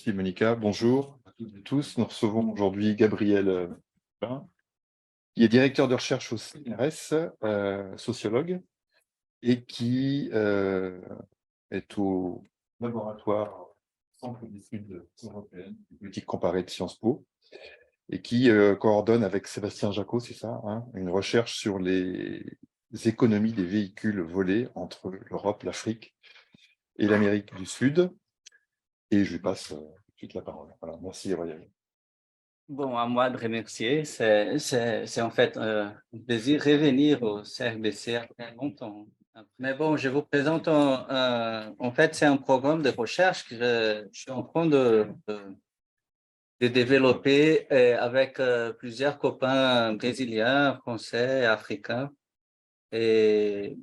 Merci Monica, bonjour à toutes et tous. Nous recevons aujourd'hui Gabriel Pain, qui est directeur de recherche au CNRS, sociologue, et qui est au laboratoire Centre d'études européennes et politique comparée de Sciences Po, et qui coordonne avec Sébastien Jacot, c'est ça, hein, une recherche sur les économies des véhicules volés entre l'Europe, l'Afrique et l'Amérique du Sud. Et je lui passe tout de suite la parole. Voilà, merci Gabriel. Bon, à moi de remercier. C'est en fait un plaisir de revenir au CRBC après longtemps. Mais bon, je vous présente en fait, c'est un programme de recherche que je suis en train de développer avec plusieurs copains brésiliens, français et africains. Et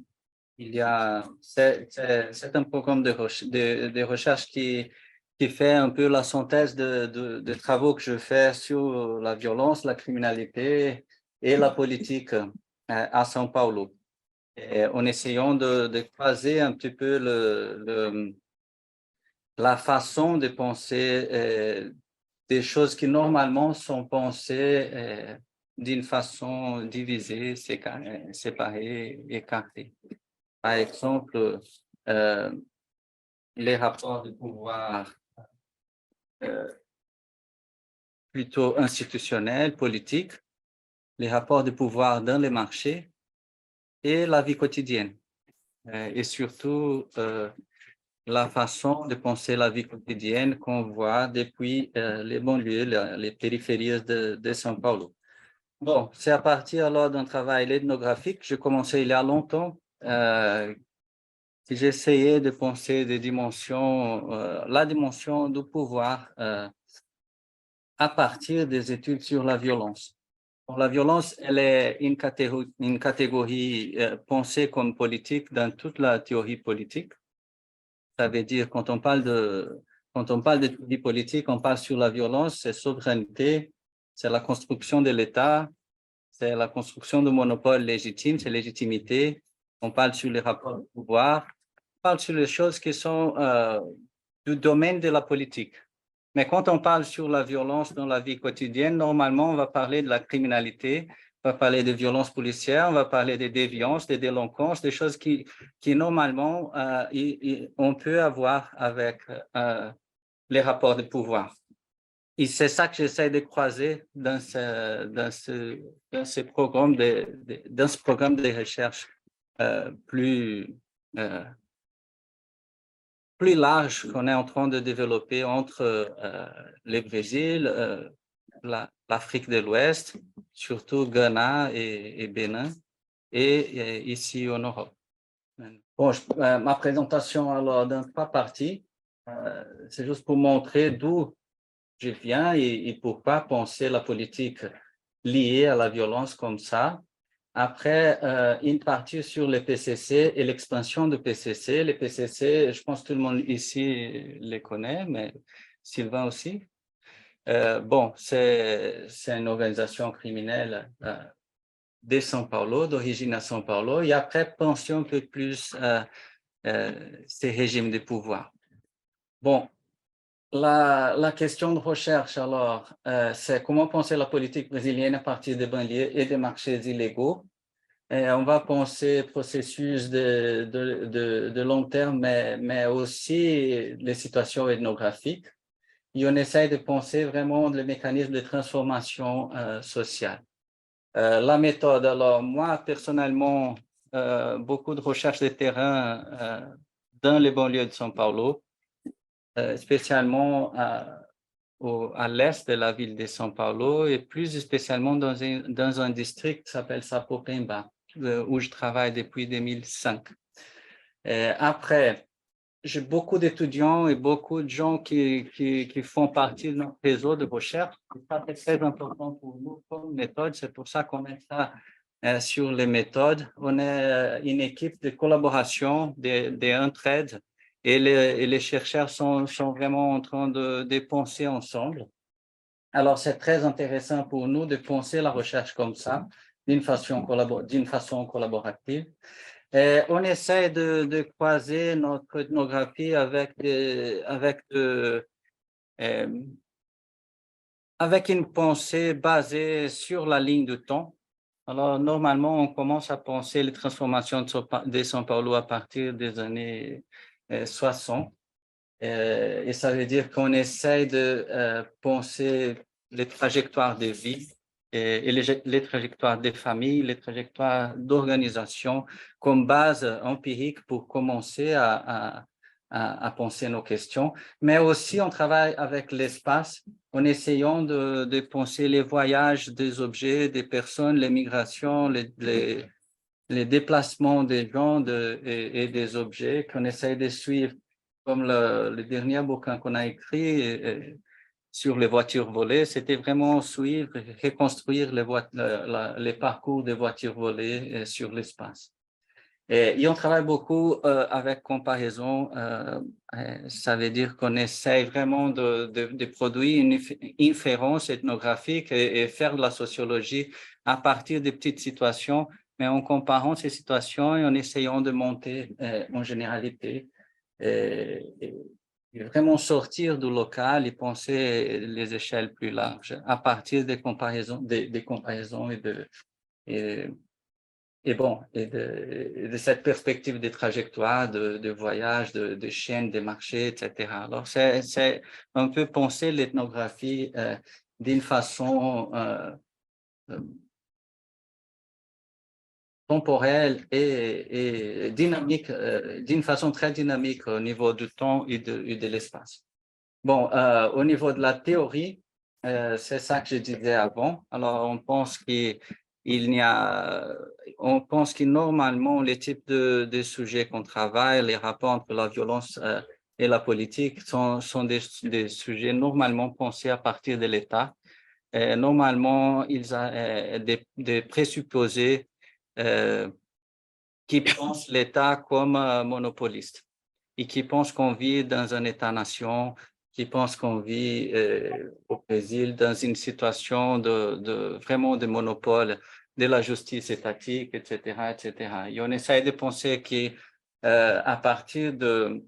c'est un programme de recherche qui fait un peu la synthèse de travaux que je fais sur la violence, la criminalité et la politique à São Paulo. Et en essayant de croiser un petit peu la façon de penser des choses qui normalement sont pensées d'une façon divisée, séparée, écartée. Par exemple, euh, les rapports de pouvoir plutôt institutionnels, politiques, les rapports de pouvoir dans les marchés et la vie quotidienne. Et surtout, la façon de penser la vie quotidienne qu'on voit depuis les banlieues, les périphéries de São Paulo. Bon, c'est à partir alors d'un travail ethnographique, j'ai commencé il y a longtemps, que j'ai essayé de penser des dimensions, la dimension du pouvoir à partir des études sur la violence. Bon, la violence, elle est une catégorie pensée comme politique dans toute la théorie politique. Ça veut dire, quand on parle de théorie politique, on parle sur la violence, c'est souveraineté, c'est la construction de l'État, c'est la construction de monopole légitime, c'est légitimité. On parle sur les rapports de pouvoir, on parle sur les choses qui sont du domaine de la politique. Mais quand on parle sur la violence dans la vie quotidienne, normalement, on va parler de la criminalité, on va parler de violences policières, on va parler des déviances, des délinquances, des choses qui normalement, on peut avoir avec les rapports de pouvoir. Et c'est ça que j'essaie de croiser dans ce programme de recherche plus large qu'on est en train de développer entre le Brésil, l'Afrique de l'Ouest, surtout Ghana et Bénin, et ici en Europe. Bon, ma présentation alors dans 3 parties, c'est juste pour montrer d'où je viens et pourquoi penser la politique liée à la violence comme ça. Après, une partie sur les PCC et l'expansion de PCC. Les PCC, je pense que tout le monde ici les connaît, mais Sylvain aussi. Bon, c'est une organisation criminelle de São Paulo, d'origine à São Paulo, et après, penser un peu plus ces régimes de pouvoir. Bon, la question de recherche, alors, c'est comment penser la politique brésilienne à partir des banlieues et des marchés illégaux. Et on va penser processus de long terme, mais aussi les situations ethnographiques. Et on essaie de penser vraiment les mécanismes de transformation sociale. La méthode, alors, moi, personnellement, beaucoup de recherches de terrain dans les banlieues de São Paulo, spécialement à l'est de la ville de São Paulo et plus spécialement dans un district qui s'appelle Sapopemba, où je travaille depuis 2005. Après, j'ai beaucoup d'étudiants et beaucoup de gens qui font partie de notre réseau de recherche. C'est très important pour nous comme méthode, c'est pour ça qu'on met ça sur les méthodes. On est une équipe de collaboration, d'entraide, et les chercheurs sont vraiment en train de penser ensemble. Alors, c'est très intéressant pour nous de penser la recherche comme ça, d'une façon collaborative. Et on essaie de croiser notre ethnographie avec avec une pensée basée sur la ligne de temps. Alors, normalement, on commence à penser les transformations de São Paulo à partir des années 60. Et ça veut dire qu'on essaye de penser les trajectoires de vie et les trajectoires des familles, les trajectoires d'organisation comme base empirique pour commencer à penser nos questions. Mais aussi, on travaille avec l'espace en essayant de penser les voyages des objets, des personnes, les migrations, les déplacements des gens et des objets qu'on essaye de suivre, comme le dernier bouquin qu'on a écrit sur les voitures volées, c'était vraiment suivre, reconstruire les parcours des voitures volées sur l'espace. Et on travaille beaucoup avec comparaison. Ça veut dire qu'on essaye vraiment de produire une inférence ethnographique et faire de la sociologie à partir de petites situations, mais en comparant ces situations et en essayant de monter en généralité et vraiment sortir du local et penser les échelles plus larges à partir des comparaisons, des comparaisons et de cette perspective des trajectoires, de voyages, de chaînes, des marchés, etc. Alors, c'est un peu penser l'ethnographie d'une façon temporelle et dynamique, d'une façon très dynamique au niveau du temps et de l'espace. Bon, au niveau de la théorie, c'est ça que je disais avant. Alors, on pense on pense que normalement, les types de sujets qu'on travaille, les rapports entre la violence et la politique sont des sujets normalement pensés à partir de l'État. Normalement, ils ont des présupposés qui pensent l'État comme monopoliste et qui pensent qu'on vit dans un État-nation, qui pensent qu'on vit au Brésil dans une situation vraiment de monopole de la justice étatique, etc., etc. Et on essaie de penser qu'à partir de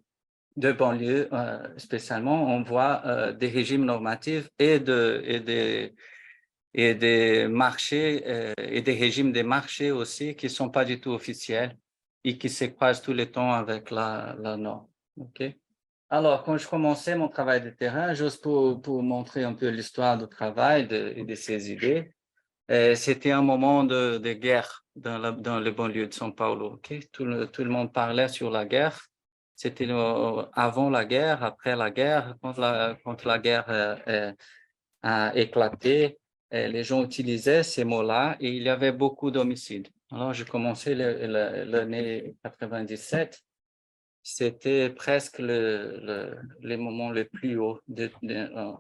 banlieues, spécialement, on voit des régimes normatifs et des marchés et des régimes des marchés aussi qui ne sont pas du tout officiels et qui se croisent tout le temps avec la norme. Okay? Alors, quand je commençais mon travail de terrain, juste pour montrer un peu l'histoire du travail et de ses idées, c'était un moment de guerre dans les banlieues de São Paulo. Okay? Tout le monde parlait sur la guerre. C'était avant la guerre, après la guerre, quand la guerre a éclaté. Les gens utilisaient ces mots-là et il y avait beaucoup d'homicides. Alors, j'ai commencé l'année 97. C'était presque le moment le plus haut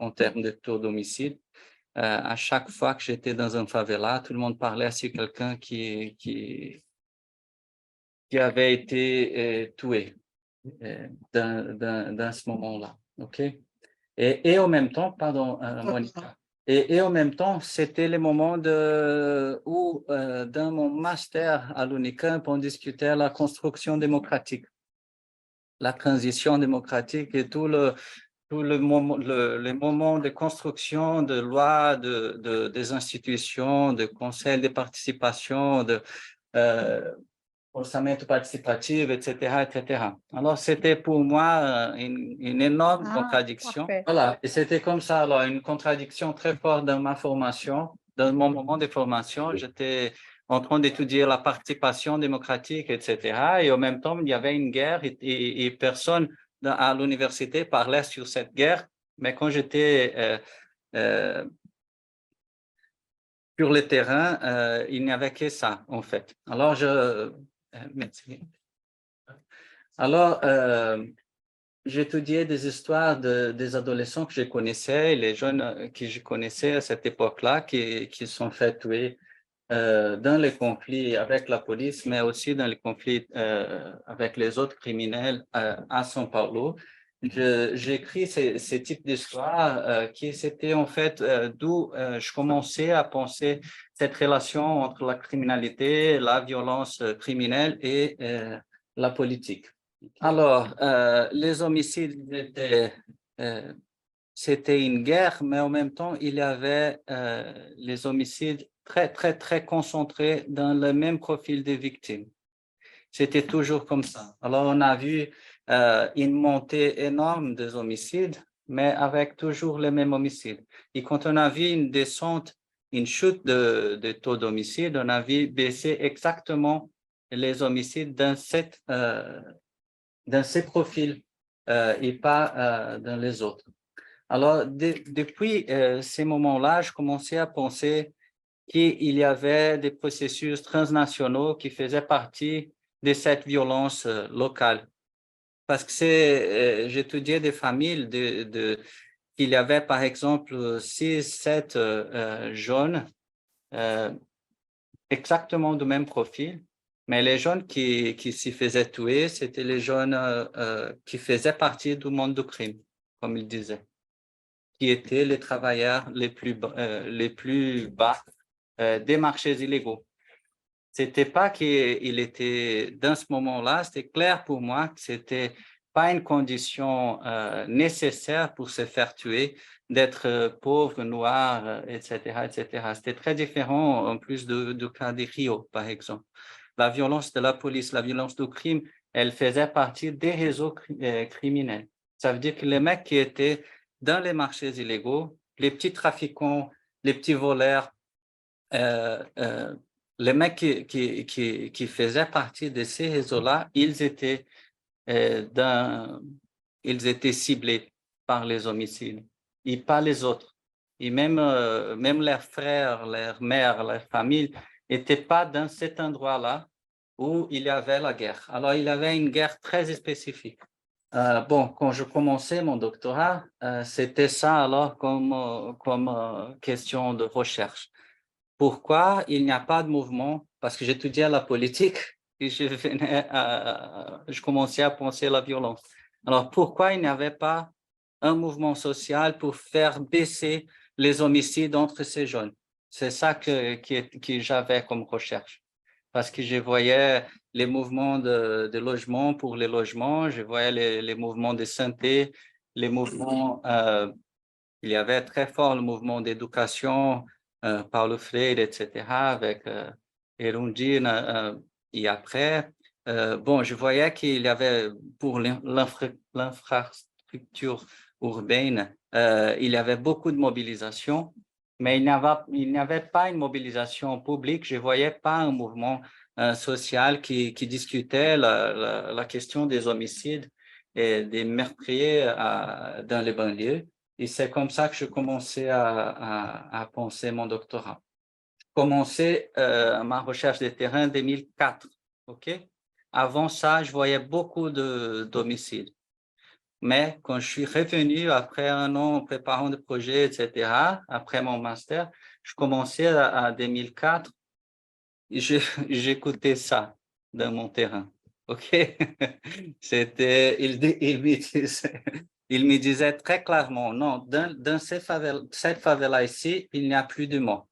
en termes de taux d'homicide. À chaque fois que j'étais dans un favela, tout le monde parlait sur quelqu'un qui avait été tué dans ce moment-là. OK? Et en même temps, pardon, Monica. Et en même temps, c'était le moment où, dans mon master à l'UNICAMP, on discutait la construction démocratique, la transition démocratique et tout le moment, les moments de construction de lois, des institutions, de conseils de participation, orçamento participatif, etc., etc. Alors, c'était pour moi une énorme contradiction. Parfait. Voilà, et c'était comme ça, alors, une contradiction très forte dans ma formation, dans mon moment de formation. J'étais en train d'étudier la participation démocratique, etc. Et en même temps, il y avait une guerre et personne à l'université parlait sur cette guerre. Mais quand j'étais sur le terrain, il n'y avait que ça, en fait. Alors, merci. Alors, j'étudiais des histoires des adolescents que je connaissais, les jeunes que je connaissais à cette époque-là, qui sont fait tuer dans les conflits avec la police, mais aussi dans les conflits avec les autres criminels à São Paulo. J'écris ces types d'histoires qui c'était en fait d'où je commençais à penser cette relation entre la criminalité, la violence criminelle et la politique. Alors, les homicides étaient c'était une guerre, mais en même temps, il y avait les homicides très concentrés dans le même profil des victimes. C'était toujours comme ça. Alors, on a vu une montée énorme des homicides, mais avec toujours les mêmes homicides. Et quand on a vu une descente, une chute de taux d'homicide, on a vu baisser exactement les homicides dans ces profils et pas dans les autres. Alors, depuis ces moments-là, je commençais à penser qu'il y avait des processus transnationaux qui faisaient partie de cette violence locale. Parce que j'étudiais des familles qu'il y avait, par exemple, 6, 7 jeunes exactement du même profil, mais les jeunes qui s'y faisaient tuer, c'était les jeunes qui faisaient partie du monde du crime, comme il disait, qui étaient les travailleurs les plus bas des marchés illégaux. C'était pas qu'il était, dans ce moment-là, c'était clair pour moi que c'était pas une condition nécessaire pour se faire tuer, d'être pauvre, noir, etc., etc. C'était très différent en plus du cas de Rio, par exemple. La violence de la police, la violence du crime, elle faisait partie des réseaux criminels. Ça veut dire que les mecs qui étaient dans les marchés illégaux, les petits trafiquants, les petits voleurs, les mecs qui faisaient partie de ces réseaux-là, ils étaient ciblés par les homicides et pas les autres. Et même leurs frères, leurs mères, leurs familles n'étaient pas dans cet endroit-là où il y avait la guerre. Alors, il y avait une guerre très spécifique. Bon, quand je commençais mon doctorat, c'était ça alors comme question de recherche. Pourquoi il n'y a pas de mouvement? Parce que j'étudiais la politique et je commençais à penser à la violence. Alors, pourquoi il n'y avait pas un mouvement social pour faire baisser les homicides entre ces jeunes? C'est ça que j'avais comme recherche. Parce que je voyais les mouvements de logement pour les logements, je voyais les mouvements de santé, les mouvements, il y avait très fort le mouvement d'éducation, Paulo Freire, etc., avec Erundina, et après, bon, je voyais qu'il y avait pour l'infrastructure urbaine, il y avait beaucoup de mobilisation, mais il n'y avait pas une mobilisation publique, je ne voyais pas un mouvement social qui discutait la question des homicides et des meurtriers dans les banlieues. Et c'est comme ça que je commençais à penser mon doctorat. Je commençais ma recherche de terrain en 2004. OK? Avant ça, je voyais beaucoup d'homicides. Mais quand je suis revenu après un an préparant des projets, etc., après mon master, je commençais à 2004. J'écoutais ça dans mon terrain. OK? Il me disait très clairement, non, dans cette favela ici, il n'y a plus de mort.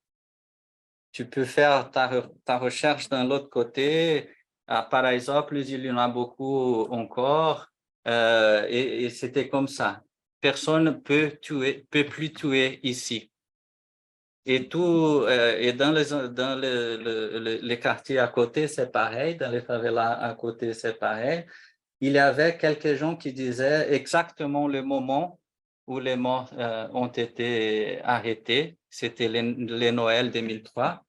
Tu peux faire ta recherche dans l'autre côté. À Paraisópolis, il y en a beaucoup encore. Et c'était comme ça. Personne ne peut plus tuer ici. Et dans les quartiers à côté, c'est pareil. Dans les favelas à côté, c'est pareil. Il y avait quelques gens qui disaient exactement le moment où les morts ont été arrêtés. C'était les Noël 2003.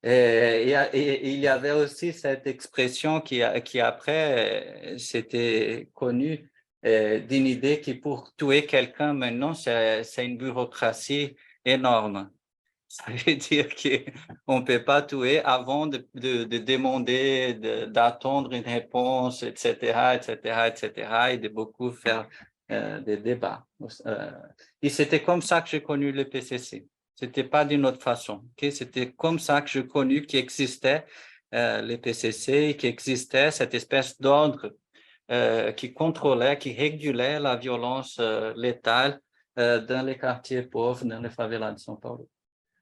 Et il y avait aussi cette expression qui après, c'était connu d'une idée qui pour tuer quelqu'un maintenant, c'est une bureaucratie énorme. Ça veut dire qu'on ne peut pas tuer avant de demander, d'attendre une réponse, etc., etc., etc., et de beaucoup faire des débats. Et c'était comme ça que j'ai connu le PCC. Ce n'était pas d'une autre façon. Okay? C'était comme ça que j'ai connu qu'il existait le PCC, qu'il existait cette espèce d'ordre qui contrôlait, qui régulait la violence létale dans les quartiers pauvres, dans les favelas de São Paulo.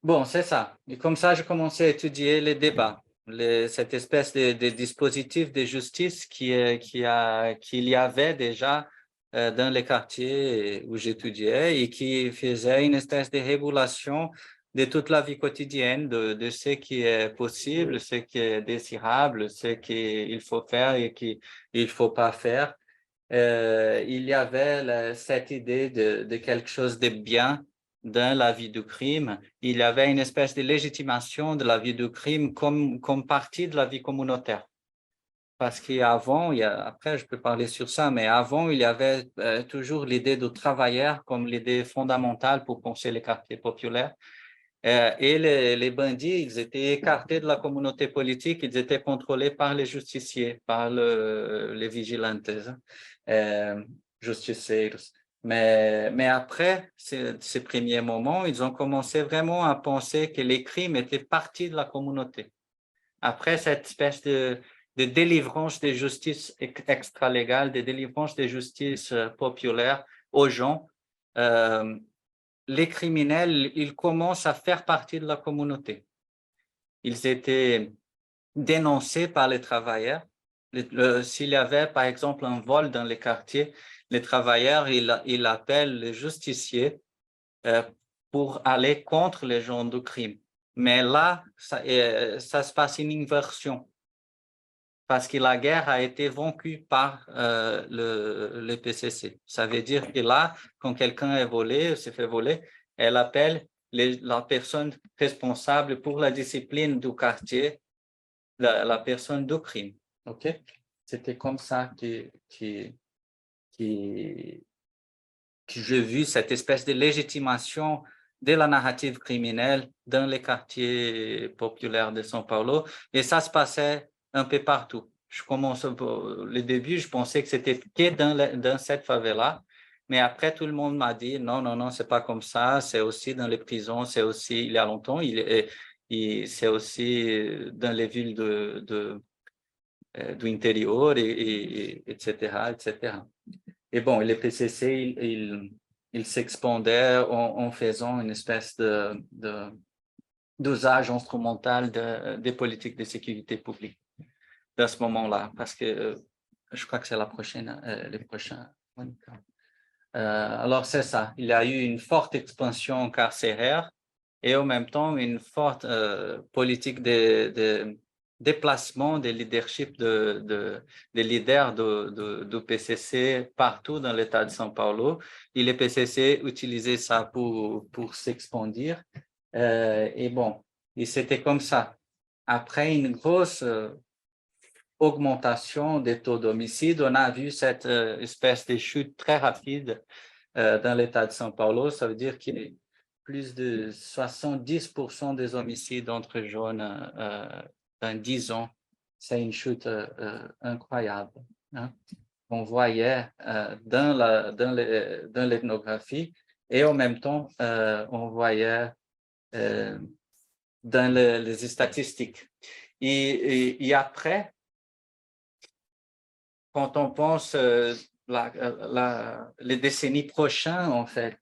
Bon, c'est ça. Et comme ça, je commençais à étudier les débats, cette espèce de dispositif de justice qu'il y avait déjà dans les quartiers où j'étudiais et qui faisait une espèce de régulation de toute la vie quotidienne, de ce qui est possible, ce qui est désirable, ce qu'il faut faire et qu'il ne faut pas faire. Il y avait cette idée de quelque chose de bien dans la vie du crime. Il y avait une espèce de légitimation de la vie du crime comme partie de la vie communautaire. Parce qu'avant, après je peux parler sur ça, mais avant, il y avait toujours l'idée du travailleur comme l'idée fondamentale pour penser les quartiers populaires. Et les bandits, ils étaient écartés de la communauté politique, ils étaient contrôlés par les justiciers, par les vigilantes, justiciers. Mais après ces premiers moments, ils ont commencé vraiment à penser que les crimes étaient partie de la communauté. Après cette espèce de délivrance de justice extra-légale, de délivrance de justice populaire aux gens, les criminels, ils commencent à faire partie de la communauté. Ils étaient dénoncés par les travailleurs. S'il y avait, par exemple, un vol dans les quartiers, les travailleurs, ils appellent les justiciers pour aller contre les gens du crime. Mais là, ça se passe une inversion parce que la guerre a été vaincue par le PCC. Ça veut dire que là, quand quelqu'un est volé, s'est fait voler, elle appelle la personne responsable pour la discipline du quartier, la personne du crime. OK? C'était comme ça que j'ai vu cette espèce de légitimation de la narrative criminelle dans les quartiers populaires de São Paulo. Et ça se passait un peu partout. Le début, je pensais que c'était que dans cette favela, mais après, tout le monde m'a dit non, non, non, c'est pas comme ça, c'est aussi dans les prisons, c'est aussi, il y a longtemps, c'est aussi dans les villes du intérieur, etc., etc. Et bon, les PCC, ils s'expandaient en faisant une espèce d'usage instrumental des politiques de sécurité publique à ce moment-là, parce que je crois que c'est les prochains. Alors, c'est ça. Il y a eu une forte expansion carcéraire et en même temps une forte politique de déplacement des leaderships des leaders du PCC partout dans l'État de São Paulo. Et le PCC utilisait ça pour s'expandir. Et bon, et c'était comme ça. Après une grosse augmentation des taux d'homicide, on a vu cette espèce de chute très rapide dans l'État de São Paulo. Ça veut dire qu'il y a plus de 70% des homicides entre jeunes dans 10 ans. C'est une chute incroyable. Hein? On voyait dans l'ethnographie et en même temps, on voyait dans les statistiques. Et après, quand on pense les décennies prochaines, en fait,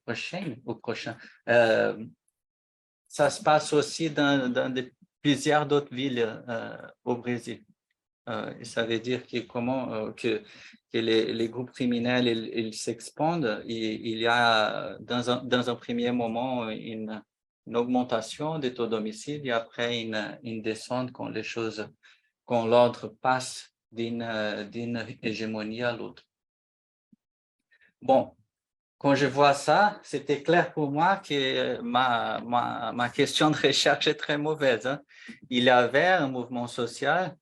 ça se passe aussi dans plusieurs d'autres villes au Brésil. Et ça veut dire que les groupes criminels ils s'expandent. Il y a dans un premier moment une augmentation des taux d'homicide et après une descente quand l'ordre passe d'une hégémonie à l'autre. Bon, quand je vois ça, c'était clair pour moi que ma question de recherche est très mauvaise. Hein. Il y avait un mouvement social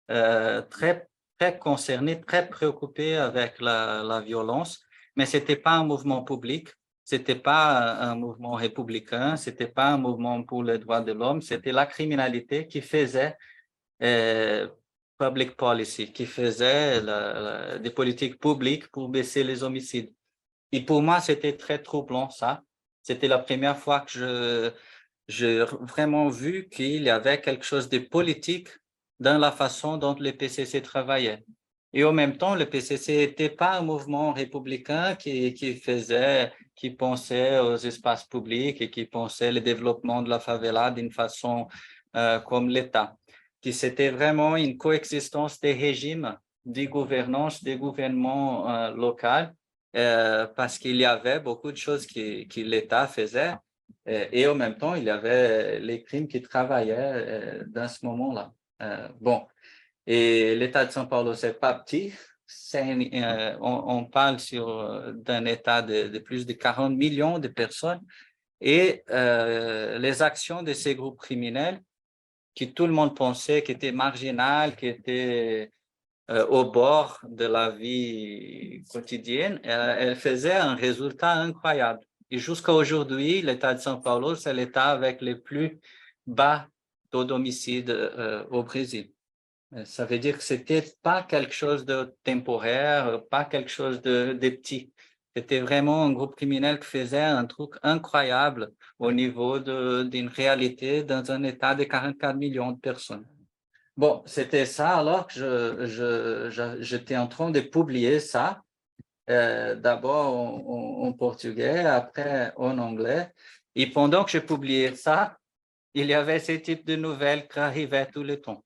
très, très concerné, très préoccupé avec la violence, mais ce n'était pas un mouvement public, ce n'était pas un mouvement républicain, ce n'était pas un mouvement pour les droits de l'homme, c'était la criminalité qui faisait public policy, qui faisait des politiques publiques pour baisser les homicides. Et pour moi, c'était très troublant, ça. C'était la première fois que j'ai vraiment vu qu'il y avait quelque chose de politique dans la façon dont le PCC travaillait. Et en même temps, le PCC n'était pas un mouvement républicain qui pensait aux espaces publics et qui pensait le développement de la favela d'une façon comme l'État. C'était vraiment une coexistence des régimes, des gouvernances, des gouvernements locaux parce qu'il y avait beaucoup de choses que l'État faisait et en même temps, il y avait les crimes qui travaillaient dans ce moment-là. Bon, et l'État de São Paulo, c'est pas petit. On parle d'un État de plus de 40 millions de personnes et les actions de ces groupes criminels que tout le monde pensait qui étaient marginales, qui étaient au bord de la vie quotidienne, elle faisait un résultat incroyable. Et jusqu'à aujourd'hui, l'État de São Paulo, c'est l'État avec les plus bas taux d'homicide au Brésil. Ça veut dire que c'était pas quelque chose de temporaire, pas quelque chose de petit. C'était vraiment un groupe criminel qui faisait un truc incroyable au niveau d'une réalité dans un État de 44 millions de personnes. Bon, c'était ça alors que j'étais en train de publier ça, d'abord en portugais, après en anglais. Et pendant que je publiais ça, il y avait ce type de nouvelles qui arrivaient tout le temps.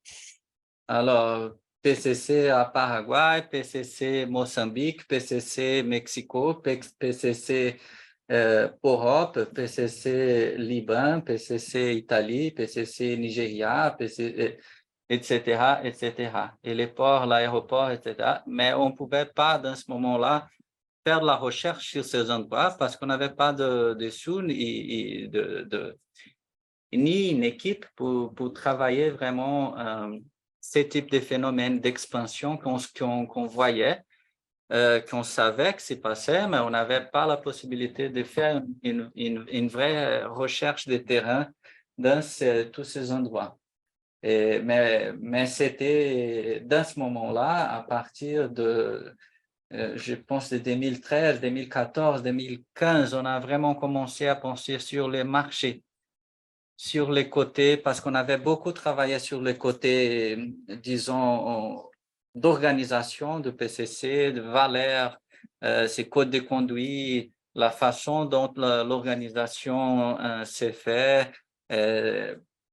Alors, PCC à Paraguay, PCC Moçambique, PCC Mexico, PCC Europe, PCC Liban, PCC Italie, PCC Nigeria, PCC, etc., etc. Et les ports, l'aéroport, etc. Mais on ne pouvait pas, dans ce moment-là, faire de la recherche sur ces endroits parce qu'on n'avait pas de sous ni une équipe pour travailler vraiment ce type de phénomène d'expansion qu'on voyait, qu'on savait que c'est passé, mais on n'avait pas la possibilité de faire une vraie recherche de terrain dans tous ces endroits. Mais c'était dans ce moment-là, à partir je pense de 2013, 2014, 2015, on a vraiment commencé à penser sur les marchés, sur les côtés, parce qu'on avait beaucoup travaillé sur les côtés, disons, d'organisation de PCC, de valeurs, ces codes de conduite, la façon dont l'organisation s'est faite,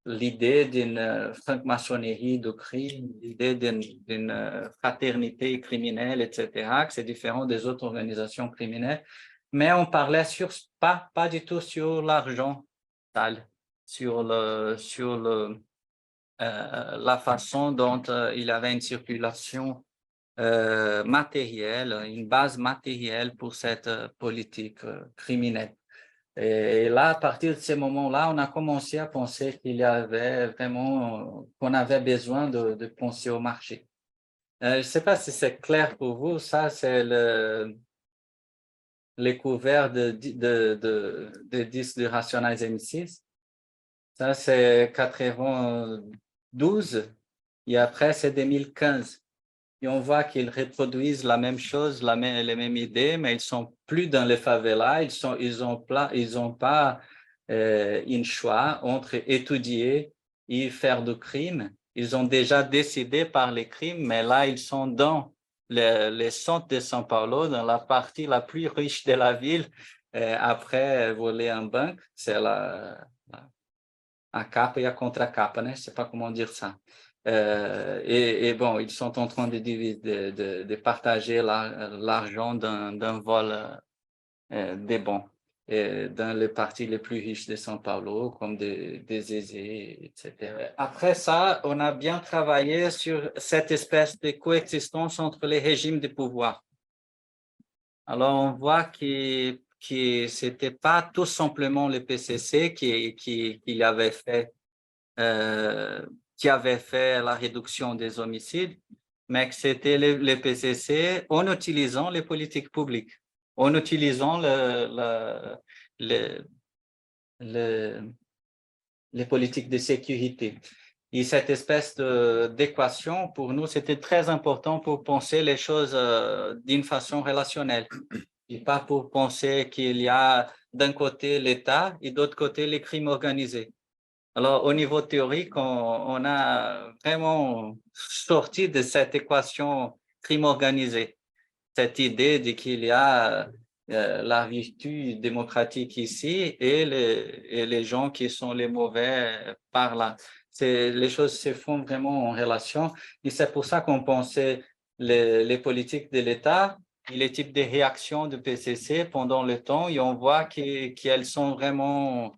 l'idée d'une franc-maçonnerie de crime, l'idée d'une fraternité criminelle, etc., que c'est différent des autres organisations criminelles. Mais on parlait pas du tout sur l'argent sale, sur la façon dont il avait une circulation matérielle, une base matérielle pour cette politique criminelle. Et là, à partir de ce moment-là, on a commencé à penser qu'il y avait vraiment, qu'on avait besoin de penser au marché. Je ne sais pas si c'est clair pour vous, ça c'est les couverts de disques de Racionais M6. Ça, c'est 92 et après, c'est 2015. Et on voit qu'ils reproduisent la même chose, les mêmes idées, mais ils sont plus dans les favelas, ils ont pas un choix entre étudier et faire du crime. Ils ont déjà décidé par les crimes, mais là, ils sont dans les centres de São Paulo, dans la partie la plus riche de la ville. Après voler en banque, c'est a capa et a contre-capa, né? Je ne sais pas comment dire ça. Et bon, ils sont en train de partager l'argent d'un vol des bons dans les parties les plus riches de São Paulo, comme des aisés, etc. Après ça, on a bien travaillé sur cette espèce de coexistence entre les régimes de pouvoir. Alors, on voit que ce n'était pas tout simplement le PCC qui avait fait la réduction des homicides, mais que c'était le PCC en utilisant les politiques publiques, en utilisant les politiques de sécurité. Et cette espèce d'équation, pour nous, c'était très important pour penser les choses d'une façon relationnelle et pas pour penser qu'il y a d'un côté l'État et d'autre côté les crimes organisés. Alors, au niveau théorique, on a vraiment sorti de cette équation crime organisé, cette idée de qu'il y a la vertu démocratique ici et les gens qui sont les mauvais par là. Les choses se font vraiment en relation et c'est pour ça qu'on pensait les politiques de l'État et les types de réactions de PCC pendant le temps, et on voit qu'elles sont vraiment,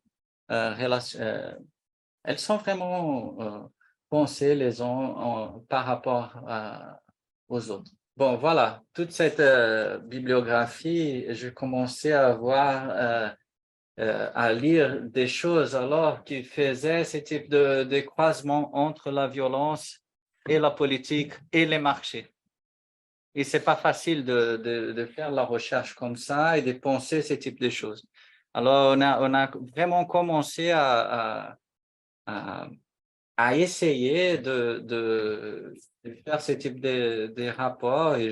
elles sont vraiment pensées les uns par rapport aux autres. Bon, voilà, toute cette bibliographie, j'ai commencé à voir, à lire des choses alors qui faisaient ce type de croisement entre la violence et la politique et les marchés. Et c'est pas facile de faire la recherche comme ça et de penser ce type de choses. Alors, on a vraiment commencé à essayer de faire ce type de rapports et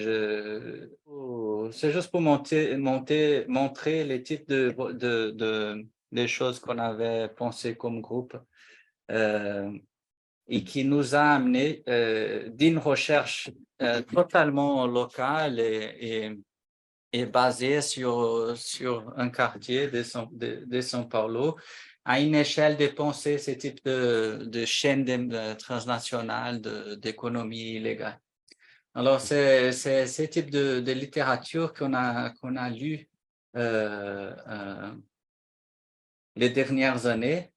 c'est juste pour montrer les types de choses qu'on avait pensé comme groupe et qui nous a amené d'une recherche totalement locale et basée sur un quartier de São Paulo, à une échelle de pensée ce type de chaîne transnationale d'économie illégale. Alors, c'est ce type de littérature qu'on a lu les dernières années.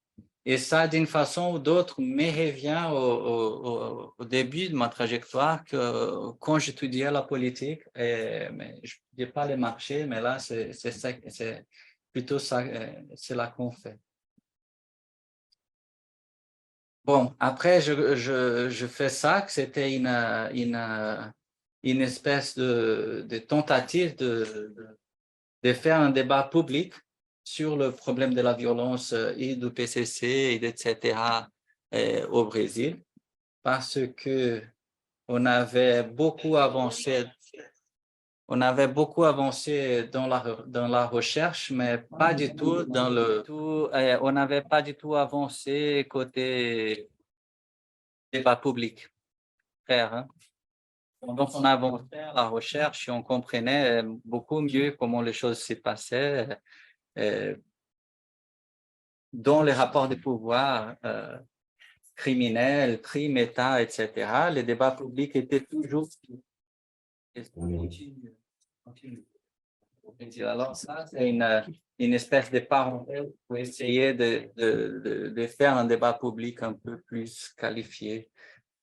Et ça, d'une façon ou d'autre, me revient au début de ma trajectoire que quand j'étudiais la politique, mais je ne dis pas les marchés, mais là, c'est plutôt ça, c'est là qu'on fait. Bon, après, je fais ça, que c'était une espèce de tentative de faire un débat public sur le problème de la violence et du PCC et etc. Au Brésil, parce que on avait beaucoup avancé dans la recherche, mais pas du tout on n'avait pas du tout avancé côté débat public. Frère, hein? Donc, on avançait à la recherche et on comprenait beaucoup mieux comment les choses se passaient dans les rapports de pouvoir criminels, crimes, État, etc. Les débats publics étaient toujours... Alors ça, c'est une espèce de parenthèse pour essayer de faire un débat public un peu plus qualifié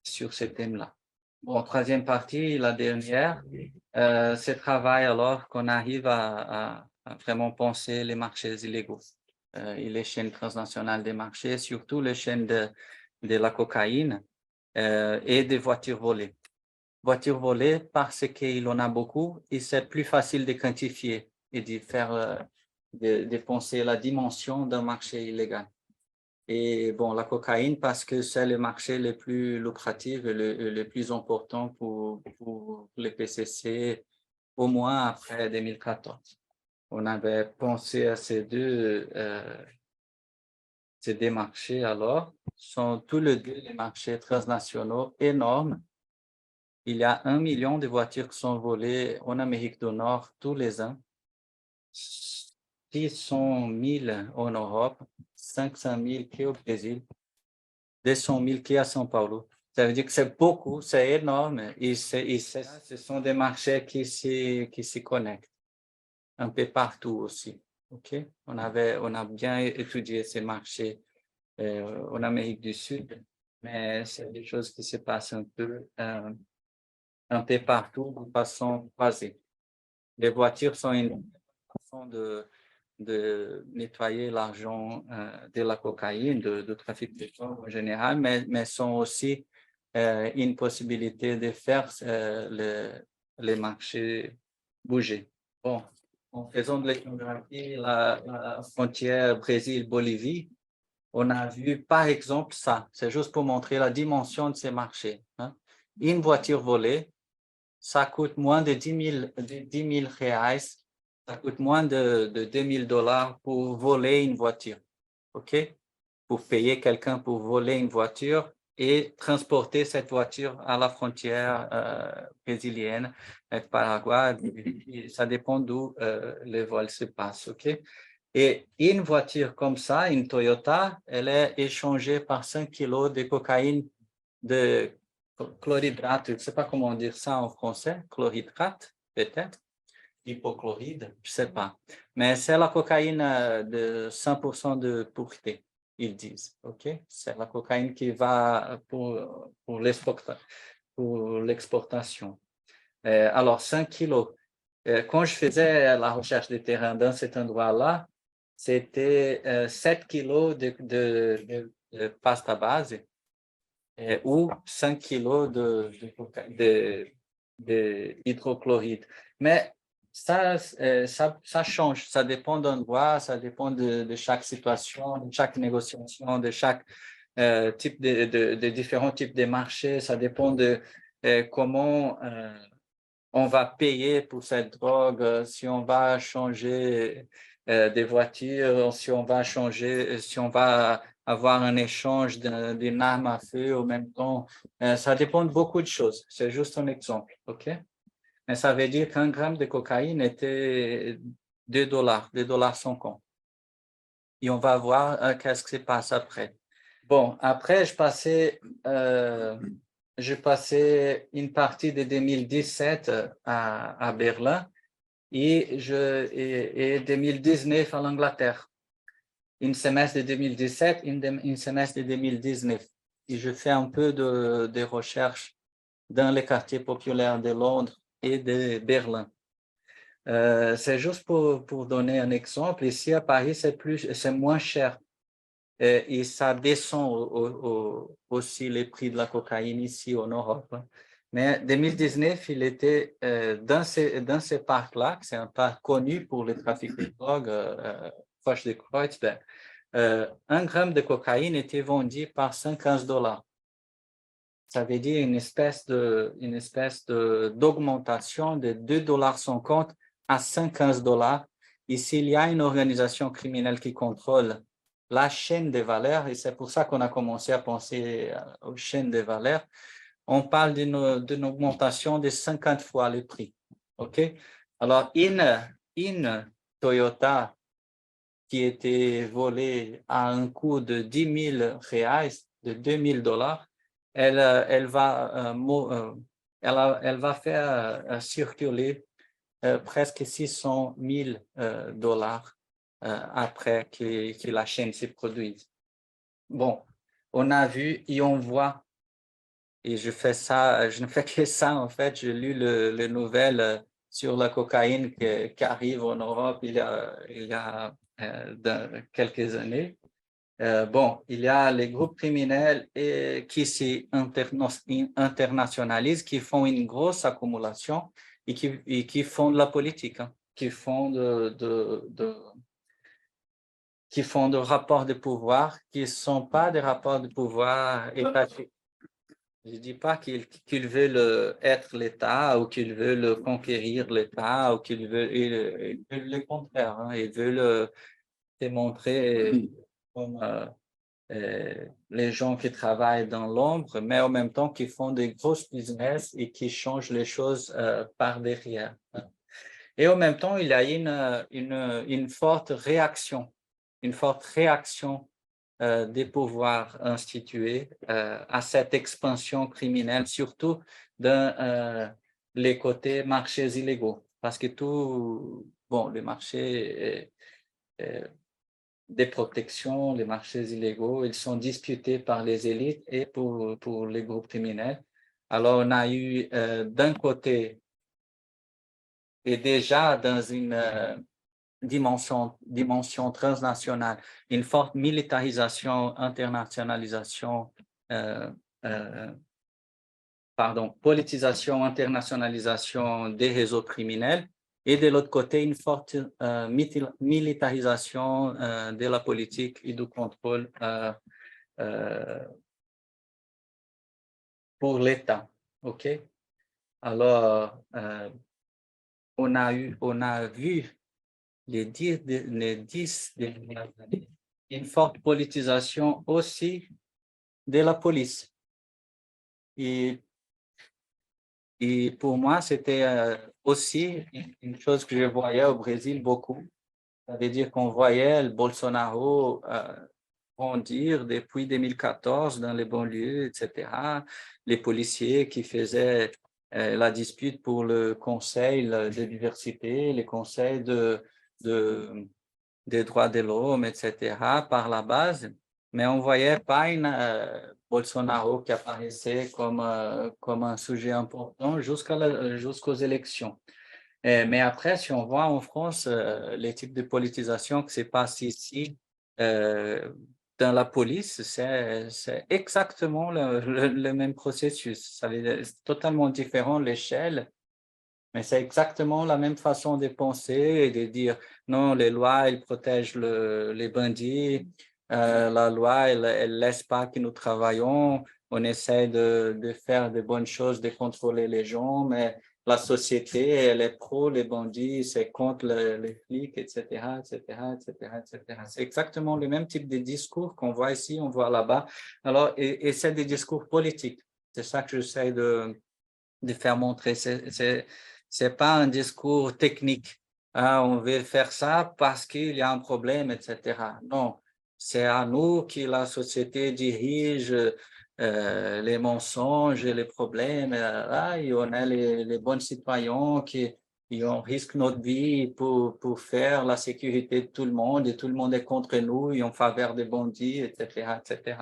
sur ce thème-là. Bon, troisième partie, la dernière, ce travail alors qu'on arrive à vraiment penser les marchés illégaux et les chaînes transnationales des marchés, surtout les chaînes de la cocaïne et des voitures volées. Voitures volées parce qu'il en a beaucoup et c'est plus facile de quantifier et de faire de penser la dimension d'un marché illégal. Et bon, la cocaïne parce que c'est le marché le plus lucratif et le plus important pour les PCC, au moins après 2014. On avait pensé à ces deux marchés alors, sont tous les deux des marchés transnationaux énormes. Il y a 1 million de voitures qui sont volées en Amérique du Nord tous les ans, 600 000 en Europe, 500 000 qui au Brésil, 200 000 qui à São Paulo. Ça veut dire que c'est beaucoup, c'est énorme et ce sont des marchés qui se connectent un peu partout aussi. Okay? On a bien étudié ces marchés en Amérique du Sud, mais c'est des choses qui se passent un peu partout de façon croisée. Les voitures sont une façon de nettoyer l'argent de la cocaïne, de trafic de drogue en général, mais sont aussi une possibilité de faire les marchés bouger. Bon, en faisant de l'ethnographie, la frontière Brésil-Bolivie, on a vu par exemple ça, c'est juste pour montrer la dimension de ces marchés. Hein. Une voiture volée, ça coûte moins de 10 000 reais, ça coûte moins de 2 000 $ pour voler une voiture, ok? Pour payer quelqu'un pour voler une voiture et transporter cette voiture à la frontière brésilienne avec Paraguay, ça dépend d'où le vol se passe, ok? Et une voiture comme ça, une Toyota, elle est échangée par 5 kilos de cocaïne de chlorhydrate, je ne sais pas comment dire ça en français, chlorhydrate peut-être, hypochlorite, je ne sais pas. Mais c'est la cocaïne de 100% de pureté, ils disent. OK? C'est la cocaïne qui va pour l'exportation. Alors, 5 kilos. Quand je faisais la recherche des terrains dans cet endroit-là, c'était 7 kilos de pasta base ou 5 kilos de hydrochloride. Mais ça change, ça dépend d'endroit, ça dépend de chaque situation, de chaque négociation, de chaque type de différents types de marchés, ça dépend de comment on va payer pour cette drogue, si on va changer des voitures, si on va changer, si on va avoir un échange d'une arme à feu en même temps. Ça dépend de beaucoup de choses. C'est juste un exemple, OK? Mais ça veut dire qu'un gramme de cocaïne était $2, $2.50. Et on va voir qu'est-ce qui se passe après. Bon, après, je passais une partie de 2017 à Berlin et 2019 à l'Angleterre. Une semestre de 2017, une semestre de 2019. Et je fais un peu de recherche dans les quartiers populaires de Londres et de Berlin. C'est juste pour donner un exemple. Ici à Paris, c'est moins cher. Et ça descend aussi les prix de la cocaïne ici en Europe. Mais 2019, il était dans ces parcs-là, c'est un parc connu pour le trafic de drogue, proche de Kreuzberg, 1 gramme de cocaïne était vendu par $115. Ça veut dire une espèce d'augmentation de $2.50 à $115. Et s'il y a une organisation criminelle qui contrôle la chaîne des valeurs, et c'est pour ça qu'on a commencé à penser aux chaînes des valeurs, on parle d'une augmentation de 50 fois le prix. OK? Alors, une Toyota qui était volée à un coût de 10 000 reais, de $2 000, elle va faire circuler presque 600 000 dollars après que la chaîne se produise. Bon, on a vu et on voit, et je fais ça, je ne fais que ça en fait, j'ai lu les nouvelles sur la cocaïne qui arrive en Europe il y a quelques années. Bon, il y a les groupes criminels qui s'internationalisent, qui font une grosse accumulation et qui font de la politique, hein, qui font qui font de rapports de pouvoir qui ne sont pas des rapports de pouvoir étatiques. Je ne dis pas qu'ils veulent être l'État ou qu'ils veulent conquérir l'État ou qu'ils veulent le contraire. Hein, ils veulent démontrer comme les gens qui travaillent dans l'ombre, mais en même temps qui font des grosses business et qui changent les choses par derrière. Et en même temps, il y a une forte réaction des pouvoirs institués à cette expansion criminelle, surtout dans les côtés marchés illégaux. Parce que les marchés des protections, les marchés illégaux, ils sont disputés par les élites et pour les groupes criminels. Alors, on a eu d'un côté, et déjà dans une dimension transnationale, une forte militarisation, internationalisation, politisation, internationalisation des réseaux criminels, et de l'autre côté, une forte militarisation de la politique et du contrôle pour l'État. OK? Alors, on a vu les 10 dernières années une forte politisation aussi de la police. Et pour moi, c'était aussi une chose que je voyais au Brésil beaucoup. Ça veut dire qu'on voyait le Bolsonaro grandir depuis 2014 dans les banlieues, etc. Les policiers qui faisaient la dispute pour le Conseil de diversité, les conseils des droits de l'homme, etc., par la base, mais on ne voyait pas Bolsonaro qui apparaissait comme un sujet important jusqu'aux élections. Mais après, si on voit en France les types de politisation qui se passent ici, dans la police, c'est exactement le même processus. C'est totalement différent l'échelle, mais c'est exactement la même façon de penser et de dire non, les lois, elles protègent les bandits, la loi, elle laisse pas que nous travaillons, on essaie de faire de bonnes choses, de contrôler les gens, mais la société, elle est pro les bandits, c'est contre les flics, etc., etc., etc., etc. C'est exactement le même type de discours qu'on voit ici, on voit là-bas. Alors, et c'est des discours politiques. C'est ça que j'essaie de faire montrer. C'est pas un discours technique. Ah, on veut faire ça parce qu'il y a un problème, etc. Non, c'est à nous que la société dirige les mensonges et les problèmes. Et on est les bons citoyens qui on risque notre vie pour faire la sécurité de tout le monde et tout le monde est contre nous et en faveur des bandits, etc., etc.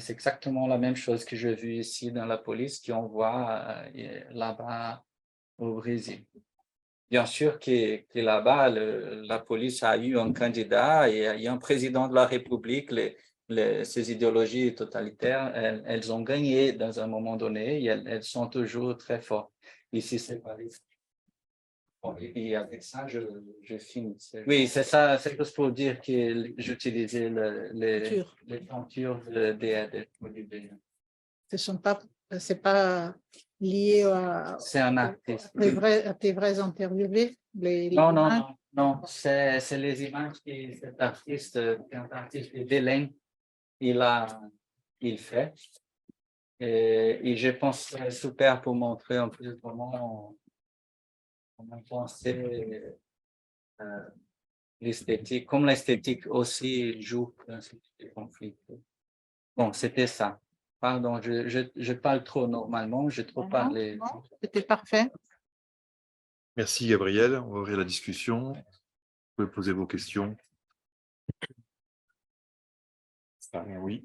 C'est exactement la même chose que j'ai vu ici dans la police qu'on voit là-bas au Brésil. Bien sûr que là-bas, la police a eu un candidat et il y a un président de la République. Ces idéologies totalitaires, elles ont gagné dans un moment donné et elles sont toujours très fortes. Ici, c'est Paris. Bon, et puis avec ça, je finis. Oui, c'est ça, c'est juste pour dire que j'utilisais les tentures des C'est pas lié c'est un artiste. à tes vrais interviewés? Non, non, non, non, c'est les images que cet artiste, un artiste d'Hélène, il fait. Et je pense que c'est super pour montrer un peu comment penser l'esthétique, comme l'esthétique aussi joue dans ce conflit. Bon, c'était ça. Pardon, je parle trop normalement, j'ai trop parlé. Non, c'était parfait. Merci Gabriel, on va ouvrir la discussion. Vous pouvez poser vos questions. Oui.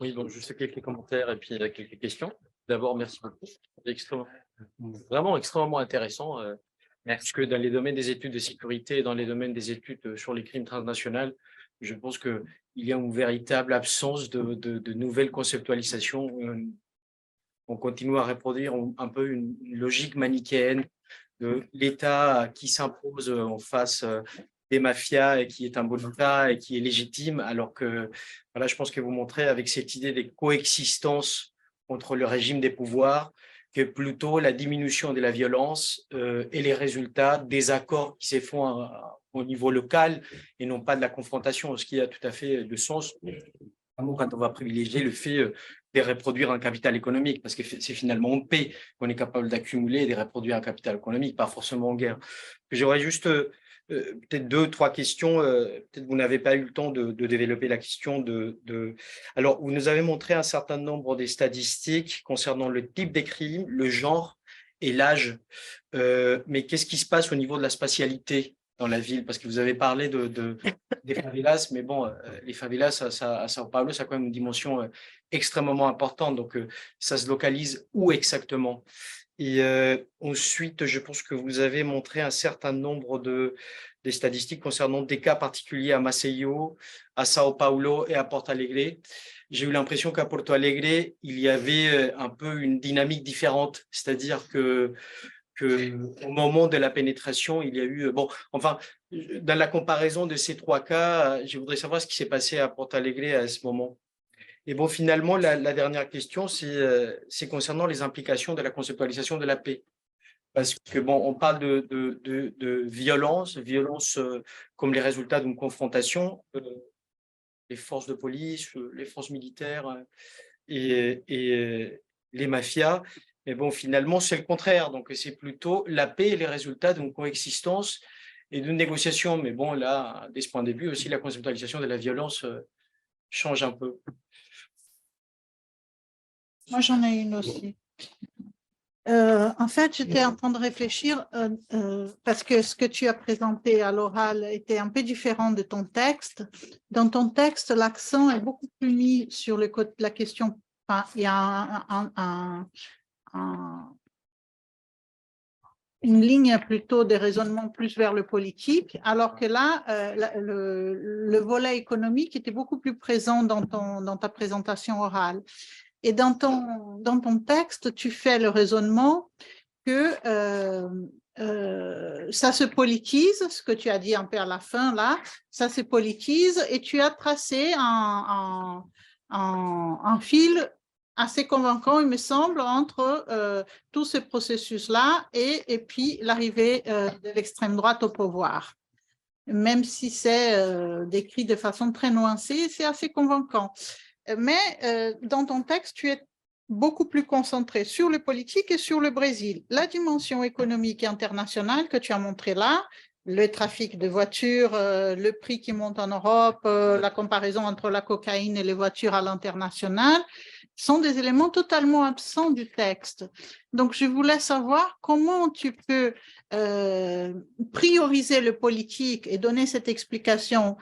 Oui, donc juste quelques commentaires et puis quelques questions. D'abord, merci beaucoup. C'est vraiment extrêmement intéressant. Parce que dans les domaines des études de sécurité et dans les domaines des études sur les crimes transnationaux, je pense qu'il y a une véritable absence de nouvelles conceptualisations. On continue à reproduire un peu une logique manichéenne de l'État qui s'impose en face des mafias et qui est un bon État et qui est légitime, alors que voilà, je pense que vous montrez avec cette idée de coexistence entre le régime des pouvoirs que plutôt la diminution de la violence et les résultats des accords qui se font au niveau local et non pas de la confrontation, ce qui a tout à fait de sens quand on va privilégier le fait de reproduire un capital économique, parce que c'est finalement en paix qu'on est capable d'accumuler et de reproduire un capital économique, pas forcément en guerre. J'aurais juste peut-être 2-3 questions. Peut-être vous n'avez pas eu le temps de développer la question Alors, vous nous avez montré un certain nombre des statistiques concernant le type des crimes, le genre et l'âge. Mais qu'est-ce qui se passe au niveau de la spatialité dans la ville? Parce que vous avez parlé des favelas, mais bon, les favelas à Sao Paulo, ça a quand même une dimension extrêmement importante. Donc, ça se localise où exactement? Et ensuite, je pense que vous avez montré un certain nombre des statistiques concernant des cas particuliers à Maceió, à Sao Paulo et à Porto Alegre. J'ai eu l'impression qu'à Porto Alegre, il y avait un peu une dynamique différente, c'est-à-dire que au moment de la pénétration, il y a eu… Bon, enfin, dans la comparaison de ces 3 cas, je voudrais savoir ce qui s'est passé à Porto Alegre à ce moment. Et bon, finalement, la dernière question, c'est concernant les implications de la conceptualisation de la paix. Parce que, bon, on parle de violence comme les résultats d'une confrontation, les forces de police, les forces militaires et les mafias. Mais bon, finalement, c'est le contraire. Donc, c'est plutôt la paix et les résultats d'une coexistence et d'une négociation. Mais bon, là, dès ce point de vue aussi, la conceptualisation de la violence change un peu. Moi, j'en ai une aussi. En fait, j'étais en train de réfléchir parce que ce que tu as présenté à l'oral était un peu différent de ton texte. Dans ton texte, l'accent est beaucoup plus mis sur la question. Enfin, il y a une ligne plutôt de raisonnement plus vers le politique, alors que là, le volet économique était beaucoup plus présent dans ta présentation orale. Et dans ton texte, tu fais le raisonnement que ça se politise, ce que tu as dit un peu à la fin là, ça se politise, et tu as tracé un fil assez convaincant, il me semble, entre tout ce processus-là et puis l'arrivée de l'extrême droite au pouvoir. Même si c'est décrit de façon très nuancée, c'est assez convaincant. Mais dans ton texte, tu es beaucoup plus concentré sur le politique et sur le Brésil. La dimension économique et internationale que tu as montrée là, le trafic de voitures, le prix qui monte en Europe, la comparaison entre la cocaïne et les voitures à l'international, sont des éléments totalement absents du texte. Donc, je voulais savoir comment tu peux prioriser le politique et donner cette explication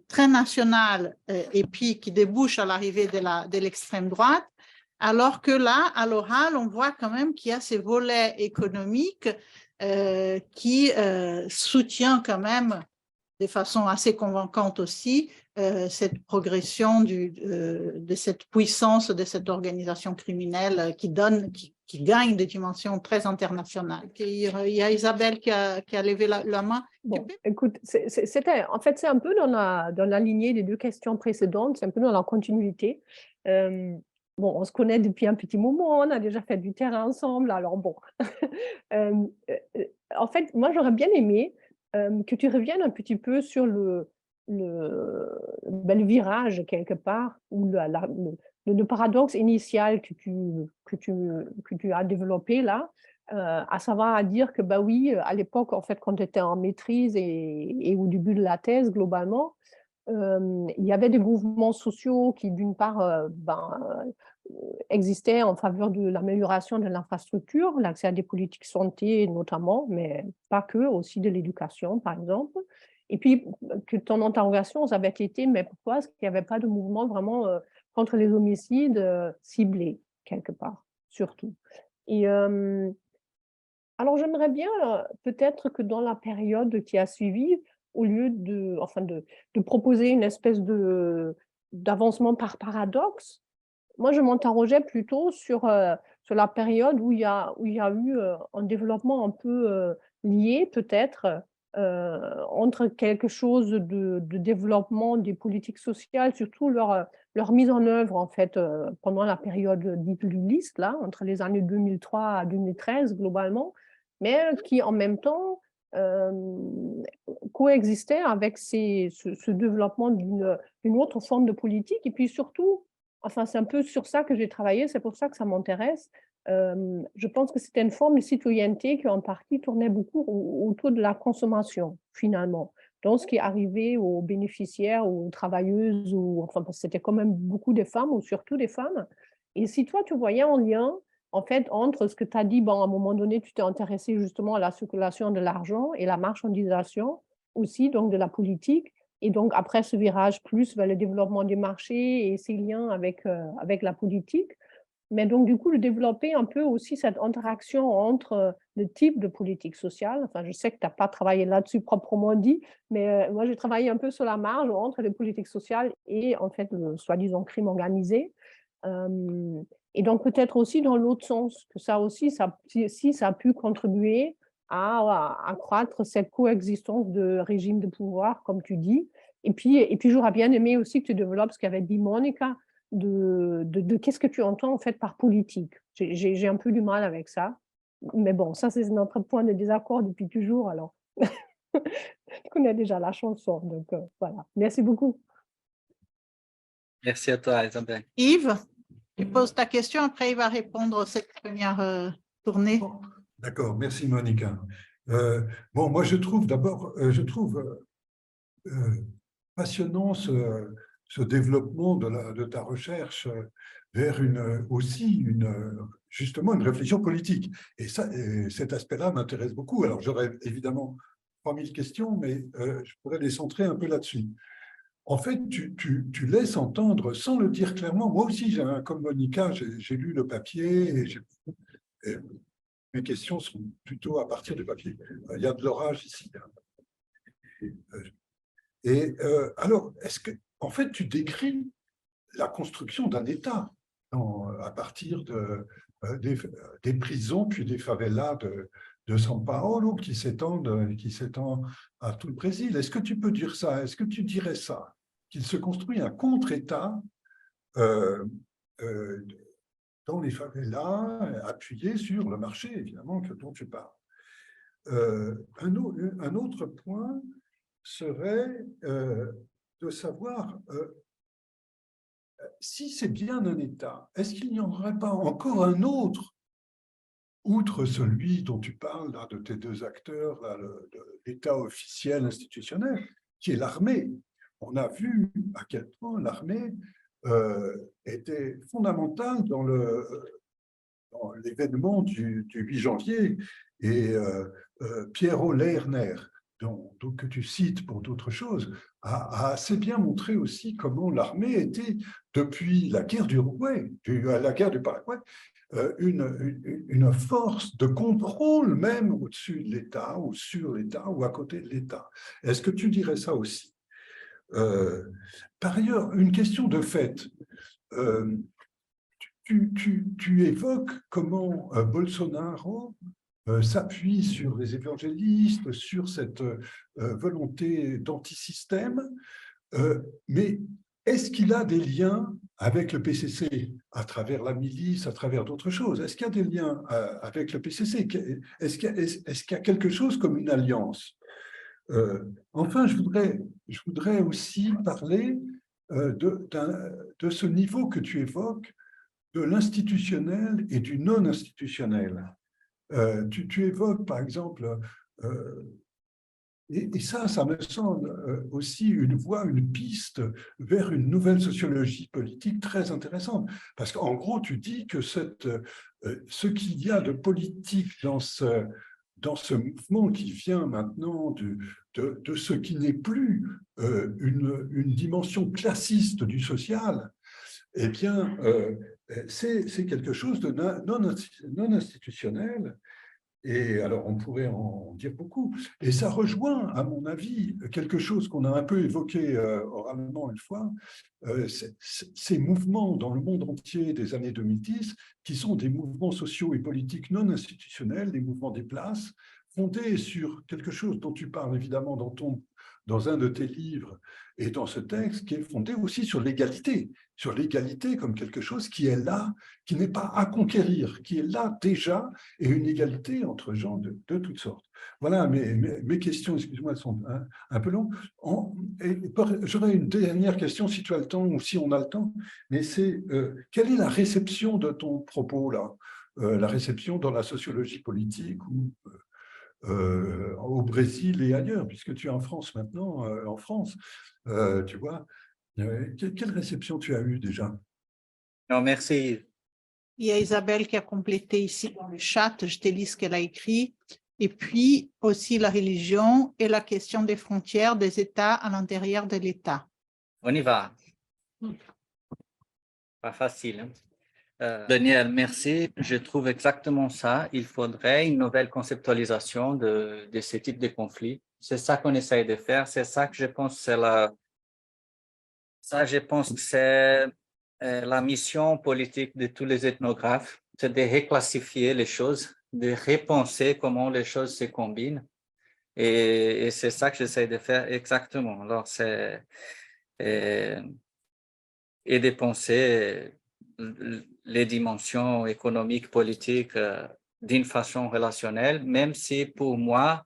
très nationale et puis qui débouche à l'arrivée de l'extrême droite, alors que là, à l'oral, on voit quand même qu'il y a ces volets économiques qui soutient quand même de façon assez convaincante aussi cette progression de cette puissance de cette organisation criminelle qui gagne des dimensions très internationales. Il y a Isabelle qui a levé la main. Bon, écoute, en fait, c'est un peu dans la lignée des deux questions précédentes, c'est un peu dans la continuité. Bon, on se connaît depuis un petit moment, on a déjà fait du terrain ensemble, alors bon. En fait, moi, j'aurais bien aimé que tu reviennes un petit peu sur le virage, quelque part, ou le paradoxe initial que tu as développé là, à savoir à dire que, bah oui, à l'époque, en fait, quand tu étais en maîtrise et au début de la thèse, globalement, il y avait des mouvements sociaux qui, d'une part, existaient en faveur de l'amélioration de l'infrastructure, l'accès à des politiques santé notamment, mais pas que, aussi de l'éducation, par exemple. Et puis, que ton interrogation, ça avait été, mais pourquoi est-ce qu'il n'y avait pas de mouvement vraiment contre les homicides ciblés, quelque part, surtout. Et alors, j'aimerais bien, peut-être que dans la période qui a suivi, au lieu de proposer une espèce d'avancement par paradoxe, moi, je m'interrogeais plutôt sur la période où il y a eu un développement un peu lié, peut-être, entre quelque chose de développement des politiques sociales, surtout leur mise en œuvre, en fait, pendant la période dite luliste, là, entre les années 2003 à 2013, globalement, mais qui, en même temps, coexistait avec ce développement d'une autre forme de politique. Et puis surtout, enfin, c'est un peu sur ça que j'ai travaillé, c'est pour ça que ça m'intéresse. Je pense que c'était une forme de citoyenneté qui, en partie, tournait beaucoup autour de la consommation, finalement. Donc, ce qui arrivait aux bénéficiaires, aux travailleuses, enfin, parce que c'était quand même beaucoup de femmes, ou surtout des femmes. Et si toi, tu voyais un lien, en fait, entre ce que tu as dit, bon, à un moment donné, tu t'es intéressé justement à la circulation de l'argent et la marchandisation aussi, donc de la politique. Et donc, après ce virage plus vers le développement du marché et ses liens avec la politique. Mais donc, du coup, de développer un peu aussi cette interaction entre le type de politique sociale. Enfin, je sais que tu n'as pas travaillé là-dessus proprement dit, mais moi, j'ai travaillé un peu sur la marge entre les politiques sociales et, en fait, le soi-disant crime organisé. Et donc, peut-être aussi dans l'autre sens, que ça aussi, ça a pu contribuer à accroître cette coexistence de régimes de pouvoir, comme tu dis. Et puis j'aurais bien aimé aussi que tu développes ce qu'avait dit Monica, de qu'est-ce que tu entends en fait par politique. J'ai un peu du mal avec ça. Mais bon, ça, c'est notre point de désaccord depuis toujours. Alors, tu connais déjà la chanson. Donc, voilà. Merci beaucoup. Merci à toi, Isabelle. Yves, tu poses ta question, après il va répondre cette première tournée. D'accord, merci Monica. Bon, moi je trouve d'abord, passionnant ce développement de ta recherche vers justement une réflexion politique. Et cet aspect-là m'intéresse beaucoup. Alors, j'aurais évidemment 3000 questions, mais je pourrais les centrer un peu là-dessus. En fait, tu laisses entendre, sans le dire clairement, moi aussi, comme Monica, j'ai lu le papier et mes questions sont plutôt à partir du papier. Il y a de l'orage ici. Alors, en fait, tu décris la construction d'un État à partir des prisons, puis des favelas de São Paulo qui s'étendent à tout le Brésil. Est-ce que tu peux dire ça? Est-ce que tu dirais ça? Qu'il se construit un contre-État dans les favelas, appuyé sur le marché, évidemment, dont tu parles. Un autre point serait de savoir si c'est bien un État, est-ce qu'il n'y en aurait pas encore un autre, outre celui dont tu parles, là, de tes deux acteurs, là, l'État officiel institutionnel, qui est l'armée. On a vu à quel point l'armée était fondamentale dans l'événement du 8 janvier. Et Piero Lerner, donc que tu cites pour d'autres choses, a assez bien montré aussi comment l'armée était, depuis la guerre du Uruguay, la guerre du Paraguay, une force de contrôle même au-dessus de l'État, ou sur l'État, ou à côté de l'État. Est-ce que tu dirais ça aussi? Par ailleurs, une question de fait. Tu évoques comment Bolsonaro s'appuie sur les évangélistes, sur cette volonté d'antisystème, mais est-ce qu'il a des liens avec le PCC, à travers la milice, à travers d'autres choses? Est-ce qu'il y a des liens avec le PCC? Est-ce qu'il y a quelque chose comme une alliance? Enfin, je voudrais aussi parler de ce niveau que tu évoques, de l'institutionnel et du non-institutionnel. Tu évoques, par exemple, et ça me semble aussi une voie, une piste vers une nouvelle sociologie politique très intéressante. Parce qu'en gros, tu dis que ce qu'il y a de politique dans ce mouvement qui vient maintenant de ce qui n'est plus une dimension classiste du social, eh bien, c'est quelque chose de non institutionnel. Et alors, on pourrait en dire beaucoup. Et ça rejoint, à mon avis, quelque chose qu'on a un peu évoqué oralement une fois, ces mouvements dans le monde entier des années 2010, qui sont des mouvements sociaux et politiques non institutionnels, des mouvements des places, fondés sur quelque chose dont tu parles évidemment dans un de tes livres et dans ce texte, qui est fondé aussi sur l'égalité comme quelque chose qui est là, qui n'est pas à conquérir, qui est là déjà, et une égalité entre gens de toutes sortes. Voilà, mes questions, excuse-moi, elles sont un peu longues. J'aurais une dernière question, si tu as le temps, ou si on a le temps, mais c'est quelle est la réception de ton propos, là, la réception dans la sociologie politique ou au Brésil et ailleurs, puisque tu es en France maintenant, en France, tu vois. Quelle réception tu as eue déjà? Non, merci. Il y a Isabelle qui a complété ici dans le chat, je te lis ce qu'elle a écrit. Et puis aussi la religion et la question des frontières des États à l'intérieur de l'État. On y va. Pas facile. Hein? Daniel, merci. Je trouve exactement ça. Il faudrait une nouvelle conceptualisation de ce type de conflit. C'est ça qu'on essaye de faire. C'est ça que je pense c'est la mission politique de tous les ethnographes, c'est de reclassifier les choses, de repenser comment les choses se combinent. Et c'est ça que j'essaie de faire exactement. Alors, et de penser les dimensions économiques, politiques d'une façon relationnelle, même si pour moi,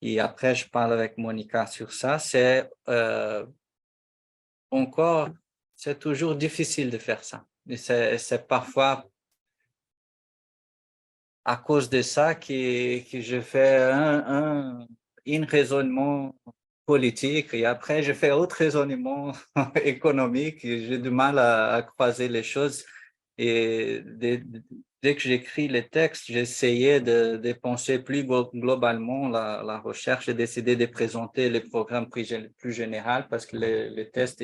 et après je parle avec Monica sur ça, c'est encore, c'est toujours difficile de faire ça. Et c'est parfois à cause de ça que je fais un raisonnement politique et après, je fais autre raisonnement économique et j'ai du mal à croiser les choses. Et dès que j'écris les textes, j'essayais de penser plus globalement la recherche et d'essayer de présenter les programmes plus généraux parce que les tests,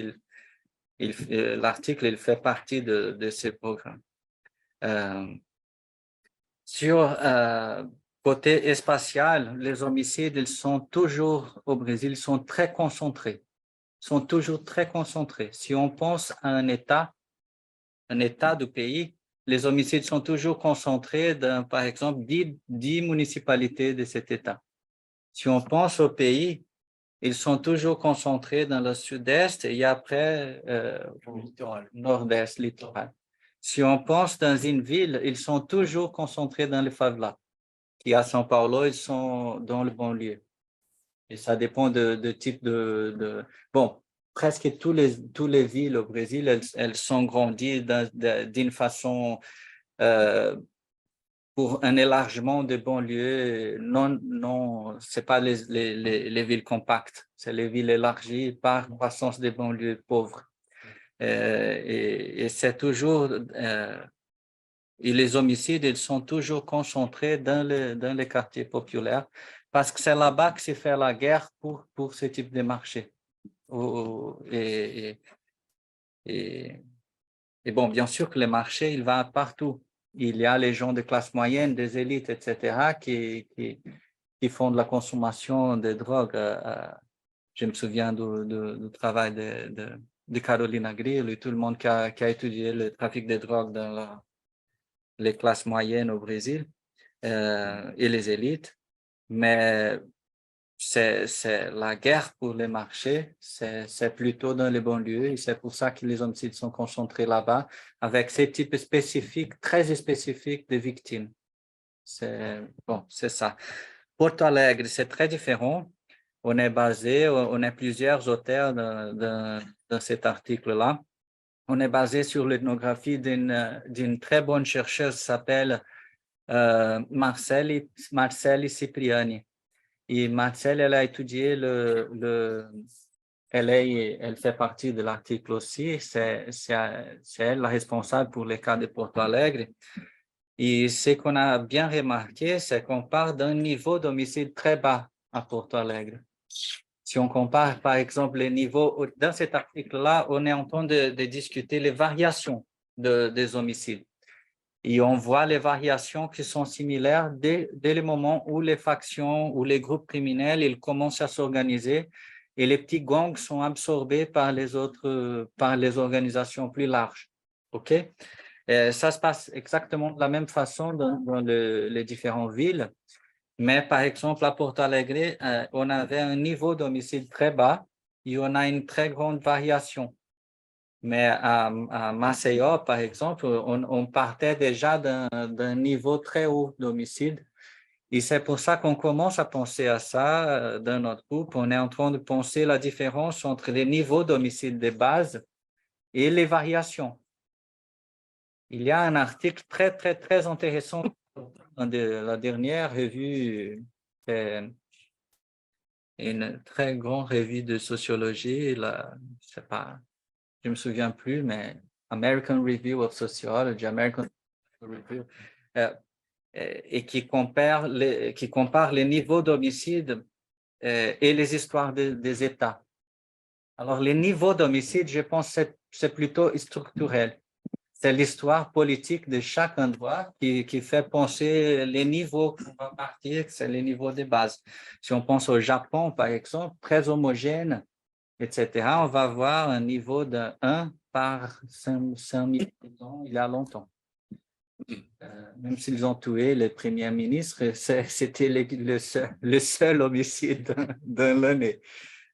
l'article, il fait partie de ces programmes. Sur côté spatial, les homicides, ils sont toujours au Brésil, sont très concentrés, sont toujours très concentrés. Si on pense à un État du pays, les homicides sont toujours concentrés dans, par exemple, 10 municipalités de cet État. Si on pense au pays, ils sont toujours concentrés dans le sud-est et après, nord-est, littoral. Si on pense dans une ville, ils sont toujours concentrés dans les favelas. Qui à São Paulo, ils sont dans le banlieue. Et ça dépend de type de... Bon, presque toutes les villes au Brésil, elles sont grandies d'une façon pour un élargissement de banlieues. Non, ce n'est pas les villes compactes, c'est les villes élargies par croissance des banlieues pauvres. Et c'est toujours... et les homicides, ils sont toujours concentrés dans les quartiers populaires parce que c'est là-bas que se fait la guerre pour ce type de marché. Et bon, bien sûr que le marché, il va partout. Il y a les gens de classe moyenne, des élites, etc., qui font de la consommation de drogue. Je me souviens du travail de Carolina Grill et tout le monde qui a étudié le trafic de drogue dans les classes moyennes au Brésil et les élites. Mais c'est la guerre pour les marchés, c'est plutôt dans les banlieues et c'est pour ça que les homicides sont concentrés là-bas avec ces types spécifiques, très spécifiques de victimes. C'est ça. Porto Alegre, c'est très différent. On est plusieurs auteurs dans cet article-là. On est basé sur l'ethnographie d'une très bonne chercheuse qui s'appelle Marcele Cipriani. Et Marcel, elle a étudié elle fait partie de l'article aussi, c'est elle la responsable pour les cas de Porto Alegre. Et ce qu'on a bien remarqué, c'est qu'on part d'un niveau d'homicide très bas à Porto Alegre. Si on compare, par exemple, les niveaux, dans cet article-là, on est en train de discuter les variations des homicides. Et on voit les variations qui sont similaires dès le moment où les factions ou les groupes criminels ils commencent à s'organiser et les petits gangs sont absorbés par les organisations plus larges. OK? Et ça se passe exactement de la même façon dans les différentes villes. Mais par exemple, à Porto Alegre, on avait un niveau d'homicide très bas et on a une très grande variation. Mais à Maceió, par exemple, on partait déjà d'un niveau très haut d'homicide. Et c'est pour ça qu'on commence à penser à ça dans notre groupe. On est en train de penser la différence entre les niveaux d'homicide de base et les variations. Il y a un article très, très, très intéressant dans la dernière revue, une très grande revue de sociologie, là, je sais pas, je ne me souviens plus, mais American Review of Sociology, American Review, et qui compare les niveaux d'homicide et les histoires des États. Alors, les niveaux d'homicide, je pense que c'est plutôt structurel. C'est l'histoire politique de chaque endroit qui fait penser les niveaux qu'on va partir, c'est les niveaux de base. Si on pense au Japon, par exemple, très homogène, etc., on va avoir un niveau de 1 par 5 000 ans il y a longtemps. Même s'ils ont tué le premier ministre, c'était le seul homicide dans l'année.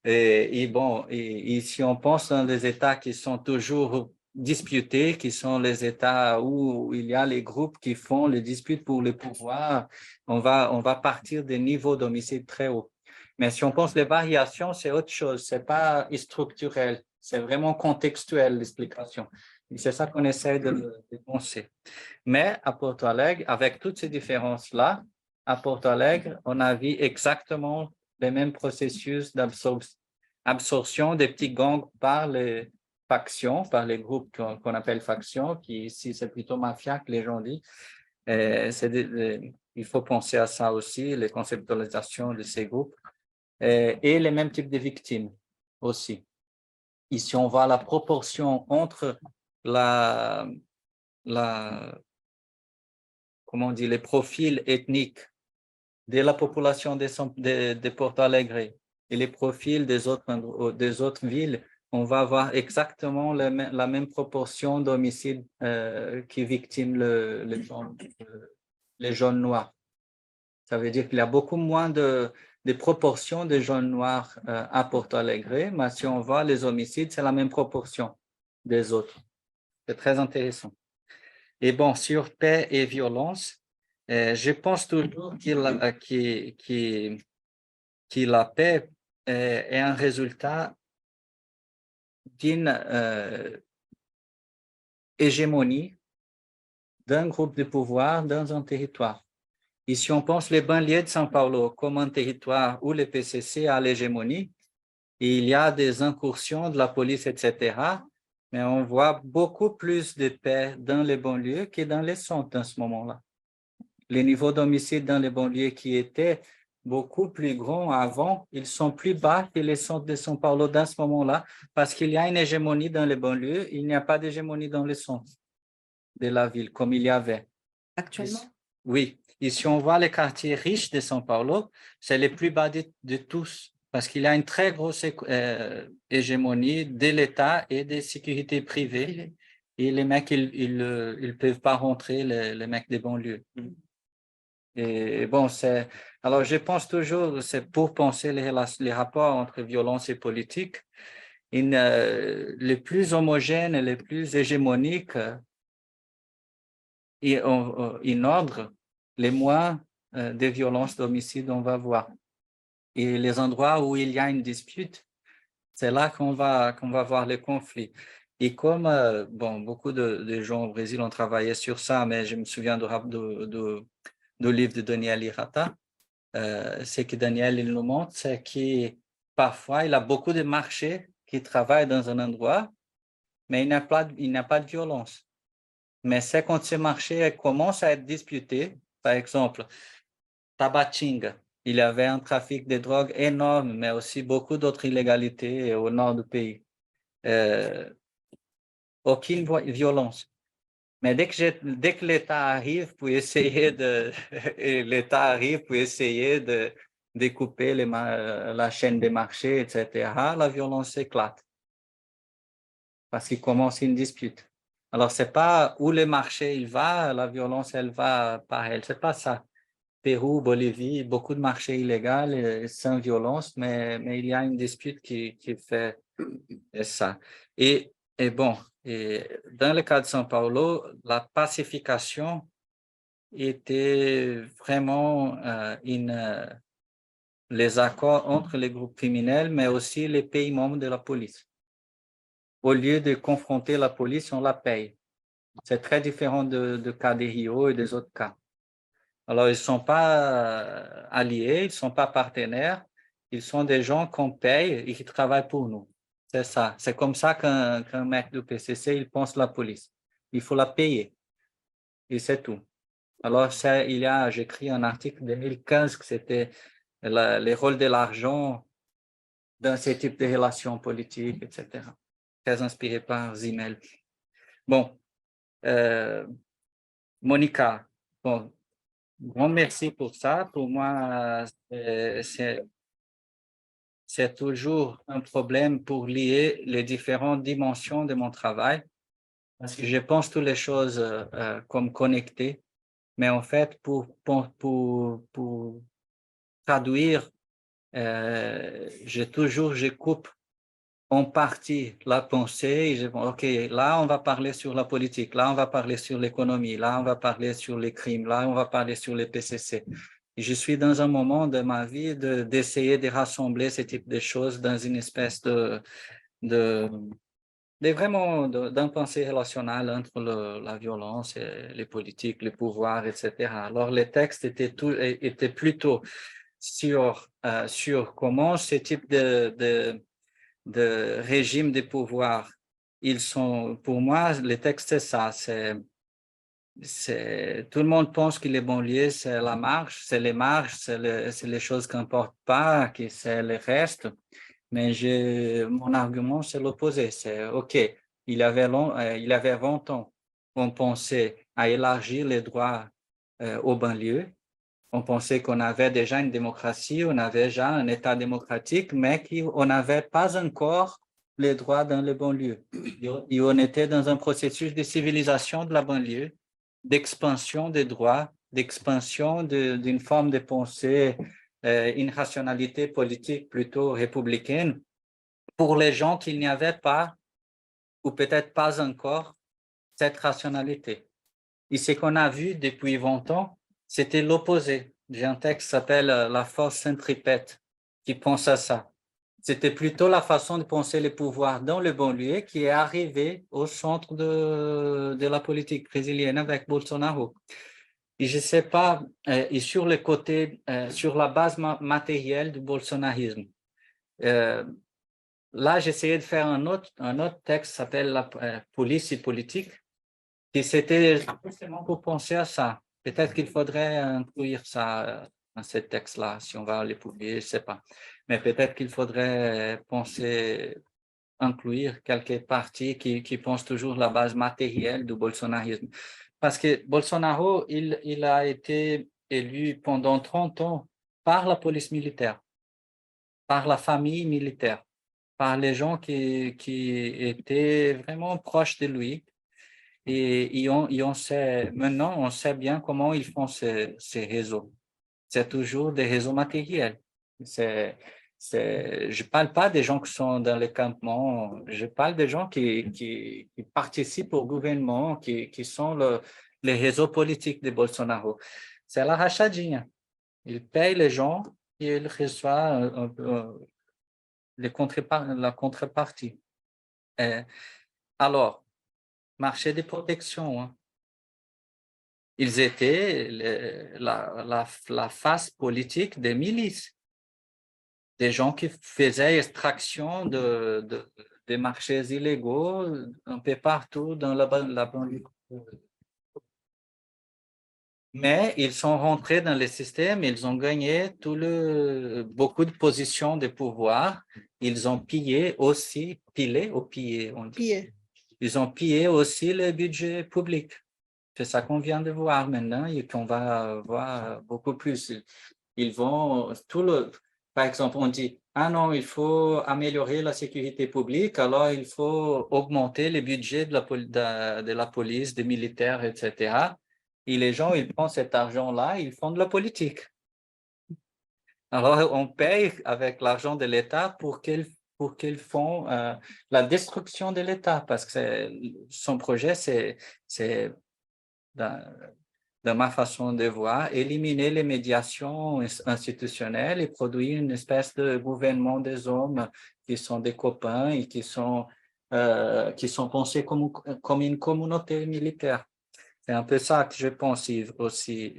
Et bon, et si on pense dans les États qui sont toujours disputés, qui sont les États où il y a les groupes qui font les disputes pour le pouvoir, on va partir des niveaux d'homicide très hauts. Mais si on pense les variations, c'est autre chose, c'est pas structurel, c'est vraiment contextuel l'explication. Et c'est ça qu'on essaie de penser. Mais à Porto Alegre, avec toutes ces différences-là, à Porto Alegre, on a vu exactement les mêmes processus d'absorption des petits gangs par les factions, par les groupes qu'on appelle factions, qui ici c'est plutôt mafia que les gens disent. Il faut penser à ça aussi, les conceptualisations de ces groupes, et les mêmes types de victimes aussi. Ici, on voit la proportion entre comment on dit, les profils ethniques de la population de Porto Alegre et les profils des autres villes. On va avoir exactement la même proportion d'homicides qui victiment les jeunes noirs. Ça veut dire qu'il y a beaucoup moins de proportions de jeunes noirs à Porto Alegre, mais si on voit les homicides, c'est la même proportion des autres. C'est très intéressant. Et bon, sur paix et violence, je pense toujours que la paix est un résultat d'une hégémonie d'un groupe de pouvoir dans un territoire. Et si on pense les banlieues de São Paulo comme un territoire où le PCC a l'hégémonie, il y a des incursions de la police, etc., mais on voit beaucoup plus de paix dans les banlieues que dans les centres en ce moment-là. Les niveaux d'homicide dans les banlieues qui étaient beaucoup plus grands avant, ils sont plus bas que les centres de São Paulo dans ce moment-là, parce qu'il y a une hégémonie dans les banlieues, il n'y a pas d'hégémonie dans les centres de la ville, comme il y avait. Actuellement? Oui. Et si on voit les quartiers riches de São Paulo, c'est les plus bas de tous, parce qu'il y a une très grosse hégémonie de l'État et des sécurités privées. Et les mecs, ils ne peuvent pas rentrer, les mecs des banlieues. Et bon, alors je pense toujours, c'est pour penser les rapports entre violence et politique, les plus homogènes et les plus hégémoniques, en ordre, les moins de violences d'homicide on va voir. Et les endroits où il y a une dispute, c'est là qu'on va voir les conflits. Et comme bon, beaucoup de gens au Brésil ont travaillé sur ça, mais je me souviens du livre de Daniel Hirata, ce que Daniel il nous montre, c'est que parfois il a beaucoup de marchés qui travaillent dans un endroit, mais il n'y a pas de violence. Mais c'est quand ces marchés commencent à être disputés, par exemple, Tabatinga, il y avait un trafic de drogue énorme, mais aussi beaucoup d'autres illégalités au nord du pays. Aucune violence. Mais dès que l'État arrive pour essayer de découper la chaîne des marchés, etc., la violence éclate. Parce qu'il commence une dispute. Alors, ce n'est pas où le marché il va, la violence, elle va par elle. Ce n'est pas ça. Pérou, Bolivie, beaucoup de marchés illégaux sans violence, mais il y a une dispute qui fait ça. Et bon, dans le cas de São Paulo, la pacification était vraiment les accords entre les groupes criminels, mais aussi les pays membres de la police. Au lieu de confronter la police, on la paye. C'est très différent de cas de Rio et des autres cas. Alors, ils ne sont pas alliés, ils ne sont pas partenaires, ils sont des gens qu'on paye et qui travaillent pour nous. C'est ça. C'est comme ça qu'un mec du PCC, il pense la police. Il faut la payer. Et c'est tout. Alors, j'ai écrit un article en 2015 que c'était les rôles de l'argent dans ce type de relations politiques, etc. Très inspiré par Zimmel. Bon, Monica, bon, grand merci pour ça. Pour moi, c'est toujours un problème pour lier les différentes dimensions de mon travail, parce que je pense toutes les choses comme connectées, mais en fait, pour traduire, je coupe en partie la pensée et je dis, OK, là, on va parler sur la politique, là, on va parler sur l'économie, là, on va parler sur les crimes, là, on va parler sur les PCC. Et je suis dans un moment de ma vie d'essayer de rassembler ce type de choses dans une espèce vraiment d'un pensée relationnel entre la violence et les politiques, les pouvoirs, etc. Alors, les textes étaient plutôt sur comment ce type de régime de pouvoir, ils sont, pour moi, le texte, c'est ça, tout le monde pense que les banlieues, c'est la marche, c'est les marches, c'est les choses qui n'importent pas, que c'est le reste. Mais mon argument, c'est l'opposé. C'est OK, il y avait 20 ans, on pensait à élargir les droits aux banlieues. On pensait qu'on avait déjà une démocratie, on avait déjà un État démocratique, mais qu'on n'avait pas encore les droits dans les banlieues. Et on était dans un processus de civilisation de la banlieue, d'expansion des droits, d'expansion d'une forme de pensée, une rationalité politique plutôt républicaine, pour les gens qui n'y avaient pas, ou peut-être pas encore, cette rationalité. Et ce qu'on a vu depuis 20 ans, c'était l'opposé. J'ai un texte qui s'appelle La force centripète, qui pense à ça. C'était plutôt la façon de penser les pouvoirs dans le banlieue qui est arrivée au centre de la politique brésilienne avec Bolsonaro. Et je ne sais pas, et sur le côté, sur la base matérielle du bolsonarisme, là, j'essayais de faire un autre texte qui s'appelle La police et politique, qui c'était justement pour penser à ça. Peut-être qu'il faudrait inclure ça dans ce texte-là, si on va les publier, je ne sais pas. Mais peut-être qu'il faudrait penser, inclure quelques parties qui pensent toujours la base matérielle du bolsonarisme. Parce que Bolsonaro, il a été élu pendant 30 ans par la police militaire, par la famille militaire, par les gens qui étaient vraiment proches de lui. Et on sait, maintenant, on sait bien comment ils font ces réseaux. C'est toujours des réseaux matériels. Je ne parle pas des gens qui sont dans les campements, je parle des gens qui participent au gouvernement, qui sont les réseaux politiques de Bolsonaro. C'est la rachadinha. Il paye les gens et il reçoit la contrepartie. Alors, marché de protection, hein. Ils étaient la face politique des milices, des gens qui faisaient extraction des marchés illégaux un peu partout dans la banlieue. Mais ils sont rentrés dans le système, ils ont gagné beaucoup de positions de pouvoir. Ils ont pilé, on dit. Pillé. Ils ont pillé aussi le budget public. C'est ça qu'on vient de voir maintenant et qu'on va voir beaucoup plus. Ils vont, par exemple, on dit, ah non, il faut améliorer la sécurité publique, alors il faut augmenter les budgets de la police, des militaires, etc. Et les gens, ils prennent cet argent-là, ils font de la politique. Alors, on paye avec l'argent de l'État pour qu'ils font la destruction de l'État, parce que son projet, c'est de ma façon de voir, éliminer les médiations institutionnelles et produire une espèce de gouvernement des hommes qui sont des copains et qui sont pensés comme une communauté militaire. C'est un peu ça que je pense aussi,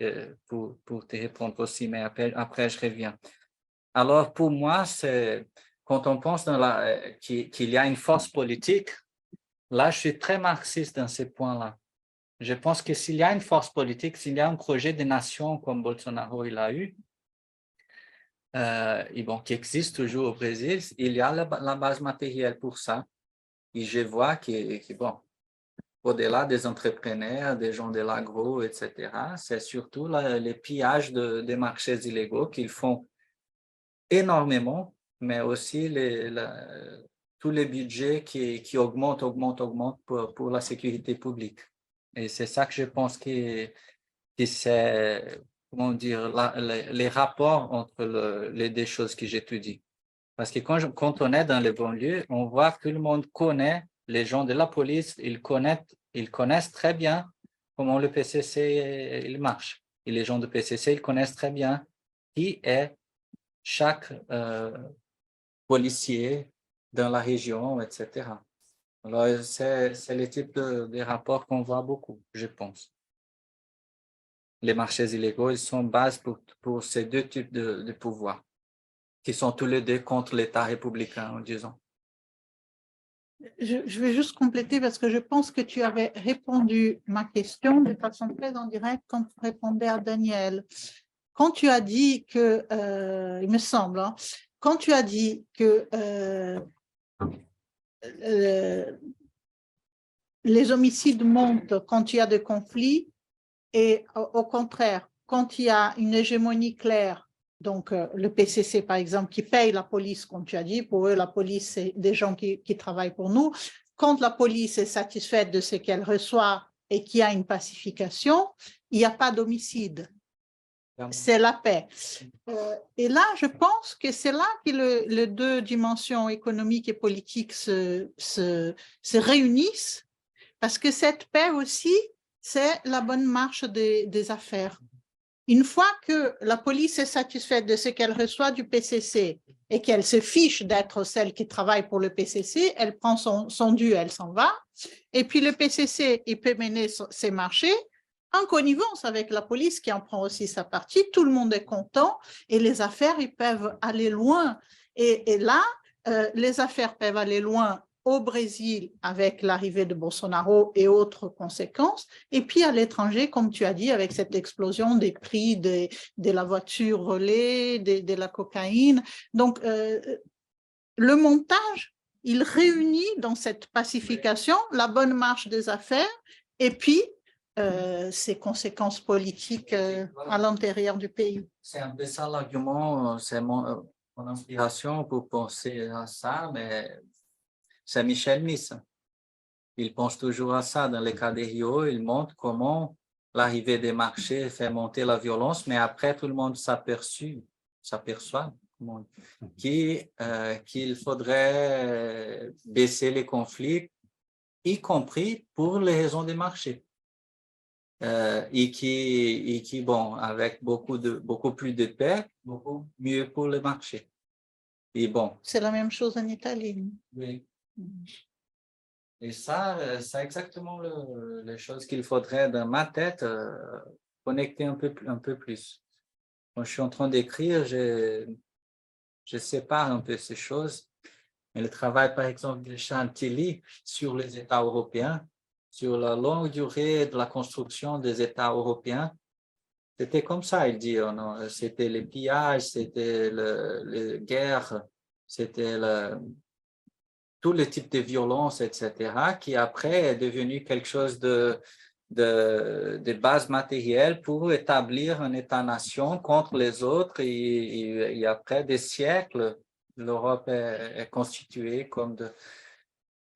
pour te répondre aussi, mais après je reviens. Alors, pour moi, quand on pense qu'il y a une force politique, là, je suis très marxiste dans ces points-là. Je pense que s'il y a une force politique, s'il y a un projet de nation comme Bolsonaro il a eu, et bon, qui existe toujours au Brésil, il y a la base matérielle pour ça. Et je vois que bon, au-delà des entrepreneurs, des gens de l'agro, etc., c'est surtout les pillages des marchés illégaux qu'ils font énormément, mais aussi tous les budgets qui augmentent pour la sécurité publique. Et c'est ça que je pense que c'est, comment dire, les rapports entre les deux choses que j'étudie. Parce que quand on est dans les banlieues, on voit que tout le monde connaît, les gens de la police, ils connaissent très bien comment le PCC il marche. Et les gens du PCC, ils connaissent très bien qui est chaque policier dans la région, etc. Alors, c'est le type de rapport qu'on voit beaucoup, je pense. les marchés illégaux, ils sont base pour ces deux types de pouvoirs, qui sont tous les deux contre l'État républicain, disons. Je vais juste compléter parce que je pense que tu avais répondu ma question de façon très en direct quand tu répondais à Daniel. Quand tu as dit que, il me semble, hein, quand tu as dit que les homicides montent quand il y a des conflits et au contraire, quand il y a une hégémonie claire, donc le PCC par exemple qui paye la police, comme tu as dit, pour eux la police c'est des gens qui travaillent pour nous, quand la police est satisfaite de ce qu'elle reçoit et qu'il y a une pacification, il n'y a pas d'homicide. C'est la paix. Et là, je pense que c'est là que les deux dimensions économiques et politiques se réunissent, parce que cette paix aussi, c'est la bonne marche des affaires. Une fois que la police est satisfaite de ce qu'elle reçoit du PCC et qu'elle se fiche d'être celle qui travaille pour le PCC, elle prend son dû, elle s'en va. Et puis le PCC, il peut mener ses marchés en connivence avec la police qui en prend aussi sa partie. Tout le monde est content et les affaires, ils peuvent aller loin. Et là, les affaires peuvent aller loin au Brésil avec l'arrivée de Bolsonaro et autres conséquences, et puis à l'étranger, comme tu as dit, avec cette explosion des prix de la voiture relais, de la cocaïne. Donc, le montage, il réunit dans cette pacification la bonne marche des affaires et puis ses conséquences politiques à l'intérieur du pays. C'est un peu ça l'argument, c'est mon inspiration pour penser à ça, mais c'est Michel Miss. Il pense toujours à ça. Dans le cas des Rio, il montre comment l'arrivée des marchés fait monter la violence, mais après, tout le monde s'aperçoit qu'il faudrait baisser les conflits, y compris pour les raisons des marchés. Et qui, bon, avec beaucoup plus de paix, beaucoup mieux pour le marché. Et bon. C'est la même chose en Italie. Oui. Et ça, c'est exactement les choses qu'il faudrait dans ma tête connecter un peu plus. Quand je suis en train d'écrire, je sépare un peu ces choses. Mais le travail, par exemple, de Chantilly sur les États européens, sur la longue durée de la construction des États européens, c'était comme ça, il dit. C'était les pillages, c'était les guerres, c'était tous les types de violences, etc., qui après est devenu quelque chose de base matérielle pour établir un État-nation contre les autres. Et après des siècles, l'Europe est constituée comme de...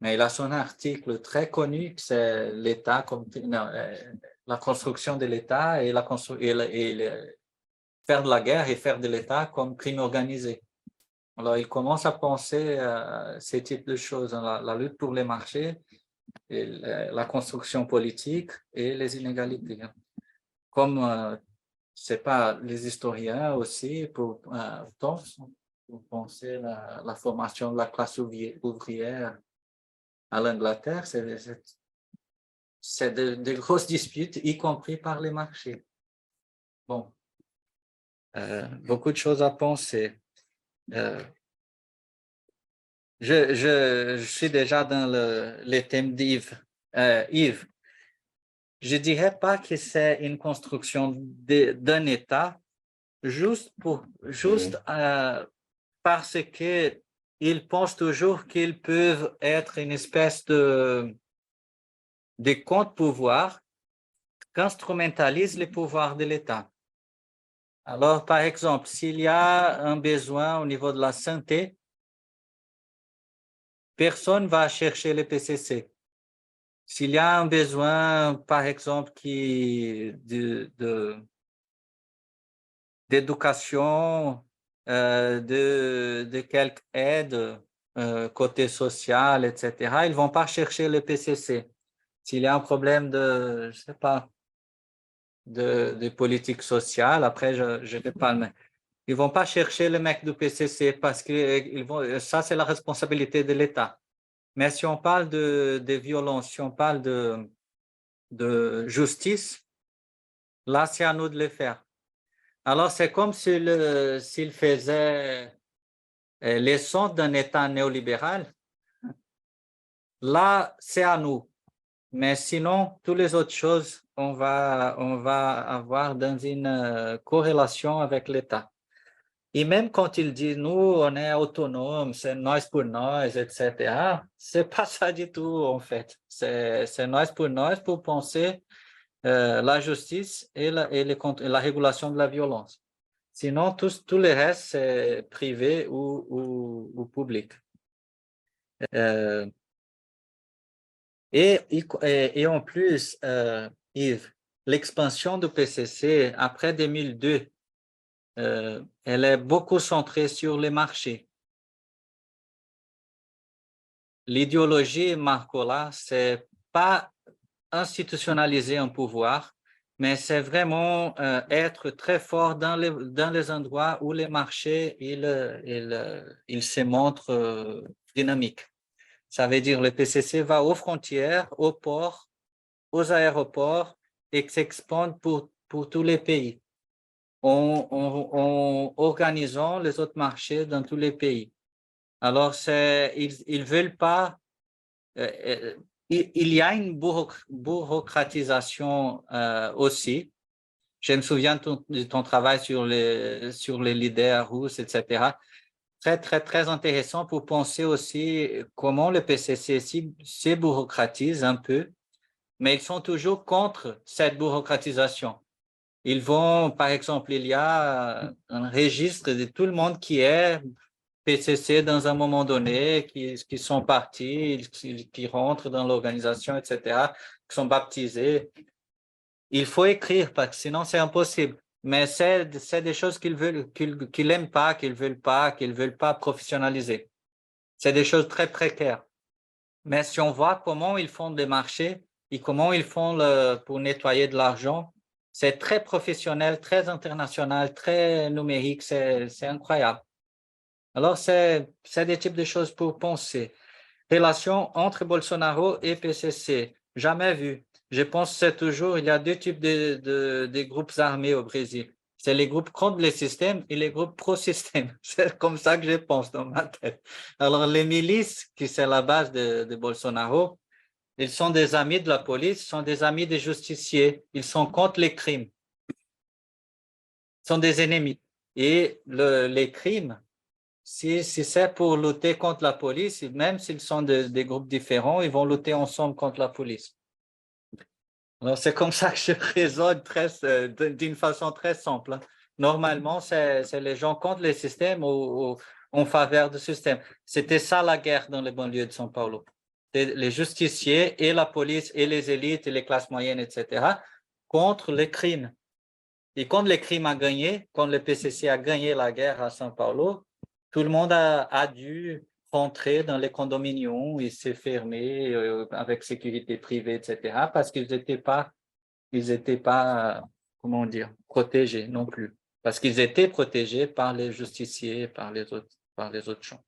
Mais il a son article très connu, que c'est l'État, la construction de l'État et faire de la guerre et faire de l'État comme crime organisé. Alors, il commence à penser à ces types de choses, la lutte pour les marchés, et la construction politique et les inégalités. Comme, c'est pas les historiens aussi, pour penser la formation de la classe ouvrière à l'Angleterre, c'est de grosses disputes, y compris par les marchés. Bon, beaucoup de choses à penser. Je suis déjà dans le thème d'Yves. Yves, je ne dirais pas que c'est une construction d'un État juste parce qu'ils pensent toujours qu'ils peuvent être une espèce de contre-pouvoir qu'instrumentalise les pouvoirs de l'État. Alors, par exemple, s'il y a un besoin au niveau de la santé, personne ne va chercher le PCC. S'il y a un besoin, par exemple, d'éducation, de quelque aide côté social, etc., ils ne vont pas chercher le PCC. S'il y a un problème de, je sais pas, de politique sociale, après, je ne vais pas le mettre. Ils ne vont pas chercher le mec du PCC parce que ça, c'est la responsabilité de l'État. Mais si on parle de violence, si on parle de justice, Là, c'est à nous de le faire. Alors, c'est comme s'il faisait les sons d'un État néolibéral. Là, c'est à nous. Mais sinon, toutes les autres choses, on va avoir dans une corrélation avec l'État. Et même quand il dit, nous, on est autonome, c'est nous pour nous, etc., c'est pas ça du tout, en fait. C'est nous pour penser la justice et la régulation de la violence. Sinon, tout le reste, c'est privé ou public. Et en plus, Yves, l'expansion du PCC après 2002, elle est beaucoup centrée sur les marchés. L'idéologie Marcola, c'est pas institutionnaliser un pouvoir, mais c'est vraiment être très fort dans les endroits où les marchés ils se montrent dynamiques. Ça veut dire que le PCC va aux frontières, aux ports, aux aéroports et s'expande pour tous les pays en organisant les autres marchés dans tous les pays. Alors, ils veulent pas... il y a une bureaucratisation aussi. Je me souviens de ton travail sur les leaders russes, etc. Très, très, très intéressant pour penser aussi comment le PCC se bureaucratise un peu, mais ils sont toujours contre cette bureaucratisation. Ils vont, par exemple, il y a un registre de tout le monde qui est PCC dans un moment donné, qui sont partis, qui rentrent dans l'organisation, etc., qui sont baptisés. Il faut écrire parce que sinon c'est impossible. Mais c'est des choses qu'ils n'aiment pas, qu'ils veulent pas professionnaliser. C'est des choses très précaires. Mais si on voit comment ils font des marchés et comment ils font pour nettoyer de l'argent, c'est très professionnel, très international, très numérique, c'est incroyable. Alors, c'est des types de choses pour penser. Relation entre Bolsonaro et PCC, jamais vu. Je pense que c'est toujours, il y a deux types de groupes armés au Brésil. C'est les groupes contre le système et les groupes pro-système. C'est comme ça que je pense dans ma tête. Alors, les milices, qui c'est la base de Bolsonaro, ils sont des amis de la police, sont des amis des justiciers. Ils sont contre les crimes. Ils sont des ennemis. Et les crimes, si c'est pour lutter contre la police, même s'ils sont des groupes différents, ils vont lutter ensemble contre la police. Alors, c'est comme ça que je raisonne d'une façon très simple. Normalement, c'est les gens contre le système ou en faveur du système. C'était ça la guerre dans les banlieues de São Paulo. Les justiciers et la police et les élites et les classes moyennes, etc., contre les crimes. Et quand les crimes a gagné, quand le PCC a gagné la guerre à São Paulo, tout le monde a dû rentrer dans les condominiums et se fermer avec sécurité privée, etc., parce qu'ils n'étaient pas, comment dire, protégés non plus. Parce qu'ils étaient protégés par les justiciers, par les autres gens.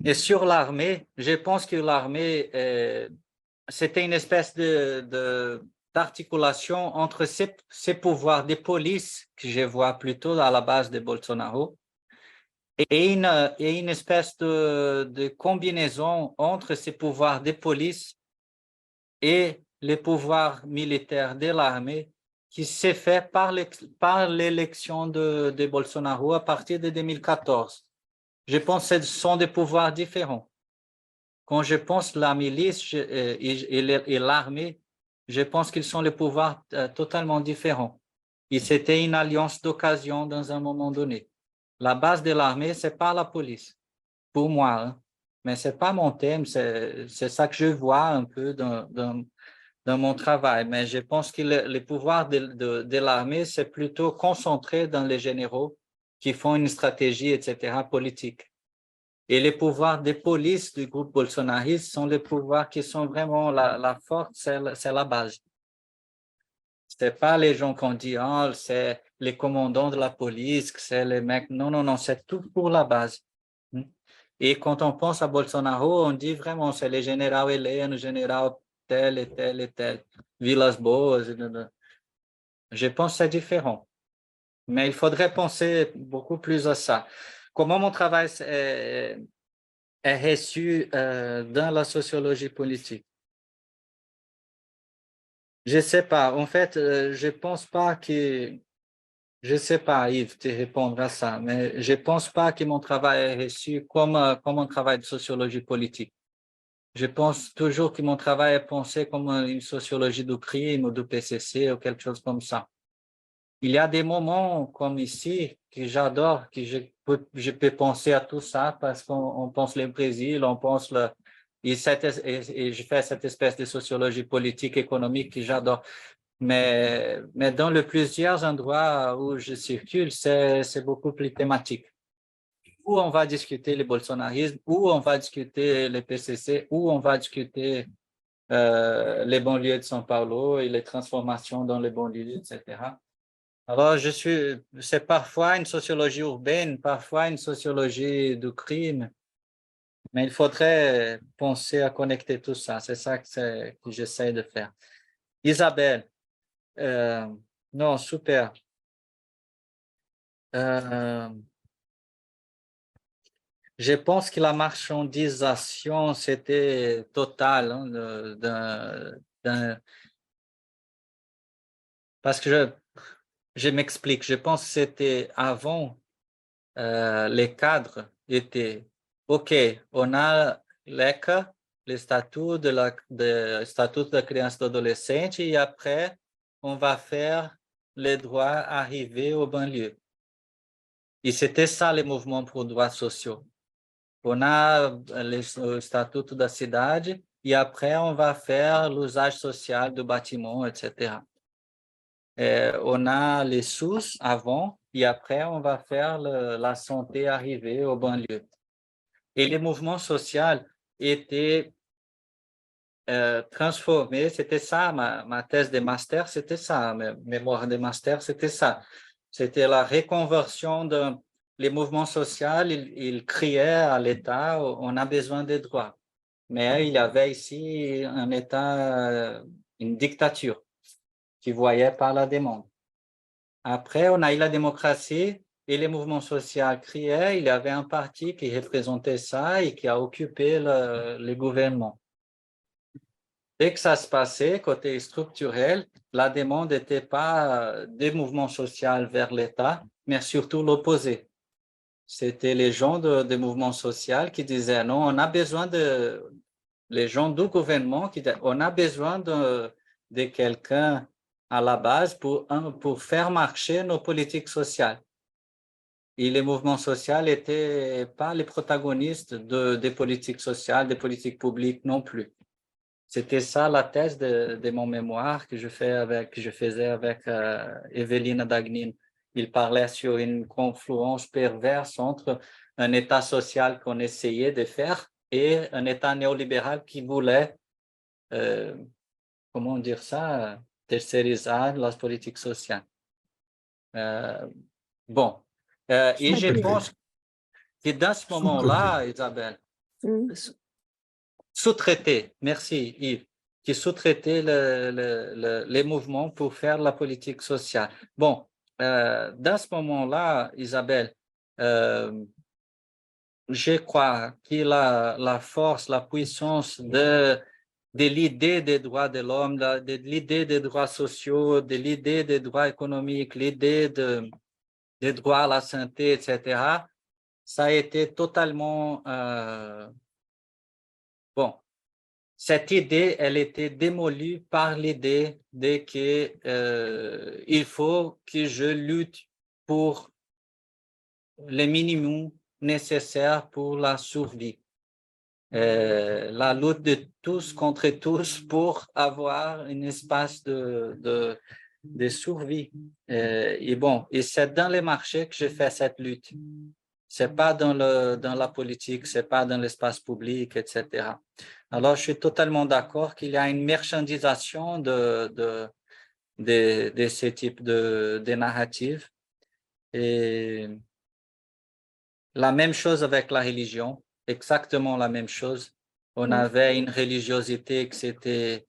Et sur l'armée, je pense que l'armée, c'était une espèce d'articulation entre ces pouvoirs de police que je vois plutôt à la base de Bolsonaro et une espèce de combinaison entre ces pouvoirs de police et les pouvoirs militaires de l'armée qui s'est fait par l'élection de Bolsonaro à partir de 2014. Je pense que ce sont des pouvoirs différents. Quand je pense la milice et l'armée, je pense qu'ils sont les pouvoirs totalement différents. Et c'était une alliance d'occasion dans un moment donné. La base de l'armée, ce n'est pas la police, pour moi. Hein. Mais ce n'est pas mon thème, c'est ça que je vois un peu dans mon travail. Mais je pense que les pouvoirs de l'armée, c'est plutôt concentré dans les généraux qui font une stratégie, etc., politique. Et les pouvoirs de police du groupe bolsonariste sont les pouvoirs qui sont vraiment la force, c'est la base. Ce n'est pas les gens qu'on dit, oh, c'est les commandants de la police, c'est les mecs. Non, non, non, c'est tout pour la base. Et quand on pense à Bolsonaro, on dit vraiment, c'est le général Heleno, le général tel et tel et tel, Vilas Boas. Je pense que c'est différent. Mais il faudrait penser beaucoup plus à ça. Comment mon travail est reçu dans la sociologie politique? Je ne sais pas. En fait, je pense pas que... Je ne sais pas, Yves, te répondre à ça, mais je ne pense pas que mon travail est reçu comme un travail de sociologie politique. Je pense toujours que mon travail est pensé comme une sociologie du crime ou du PCC ou quelque chose comme ça. Il y a des moments comme ici que j'adore, que je peux penser à tout ça parce qu'on pense le Brésil, on pense et je fais cette espèce de sociologie politique, économique que j'adore. Mais dans les plusieurs endroits où je circule, c'est beaucoup plus thématique. Où on va discuter le bolsonarisme, où on va discuter le PCC, où on va discuter les banlieues de São Paulo et les transformations dans les banlieues, etc. Alors, c'est parfois une sociologie urbaine, parfois une sociologie du crime, mais il faudrait penser à connecter tout ça. C'est ça que j'essaie de faire. Isabelle, non, super. Je pense que la marchandisation, c'était total. Parce que je m'explique, je pense que c'était avant, les cadres étaient, OK, on a l'ECA, le statut statut da criança e do adolescente, et après, on va faire les droits arrivés aux banlieues. Et c'était ça, les mouvements pour droits sociaux. On a le statut da cidade, et après, on va faire l'usage social du bâtiment, etc. On a les SUS avant, et après, on va faire la santé arrivée aux banlieues. Et les mouvements sociaux étaient transformés, c'était ça, ma thèse de master, c'était ça, ma mémoire de master, c'était ça. C'était la reconversion les mouvements sociaux, ils criaient à l'État, on a besoin de droits. Mais il y avait ici un État, une dictature qui voyait par la demande. Après, on a eu la démocratie et les mouvements sociaux criaient. Il y avait un parti qui représentait ça et qui a occupé le gouvernement. Dès que ça se passait, côté structurel, la demande n'était pas des mouvements sociaux vers l'État, mais surtout l'opposé. C'était les gens des mouvements sociaux qui disaient non, on a besoin les gens du gouvernement qui disaient on a besoin de quelqu'un à la base pour faire marcher nos politiques sociales. Et les mouvements sociaux n'étaient pas les protagonistes des politiques sociales, des politiques publiques non plus. C'était ça la thèse de mon mémoire que je faisais avec Evelina Dagnin. Il parlait sur une confluence perverse entre un État social qu'on essayait de faire et un État néolibéral qui voulait, comment dire ça, tercérisar las politiques sociales. Bon, et je pense que dans ce moment-là, Isabelle, sous-traiter, merci Yves, qui sous-traitait les mouvements pour faire la politique sociale. Bon, dans ce moment-là, Isabelle, je crois que la force, la puissance de l'idée des droits de l'homme, de l'idée des droits sociaux, de l'idée des droits économiques, l'idée des droits à la santé, etc., ça a été totalement... bon, cette idée, elle était démolie par l'idée de que il faut que je lutte pour le minimum nécessaire pour la survie. La lutte de tous contre tous pour avoir un espace de survie. Et bon, et c'est dans les marchés que je fais cette lutte. C'est pas dans la politique, c'est pas dans l'espace public, etc. Alors, je suis totalement d'accord qu'il y a une marchandisation de ce type de narrative. Et la même chose avec la religion, exactement la même chose. On avait une religiosité qui c'était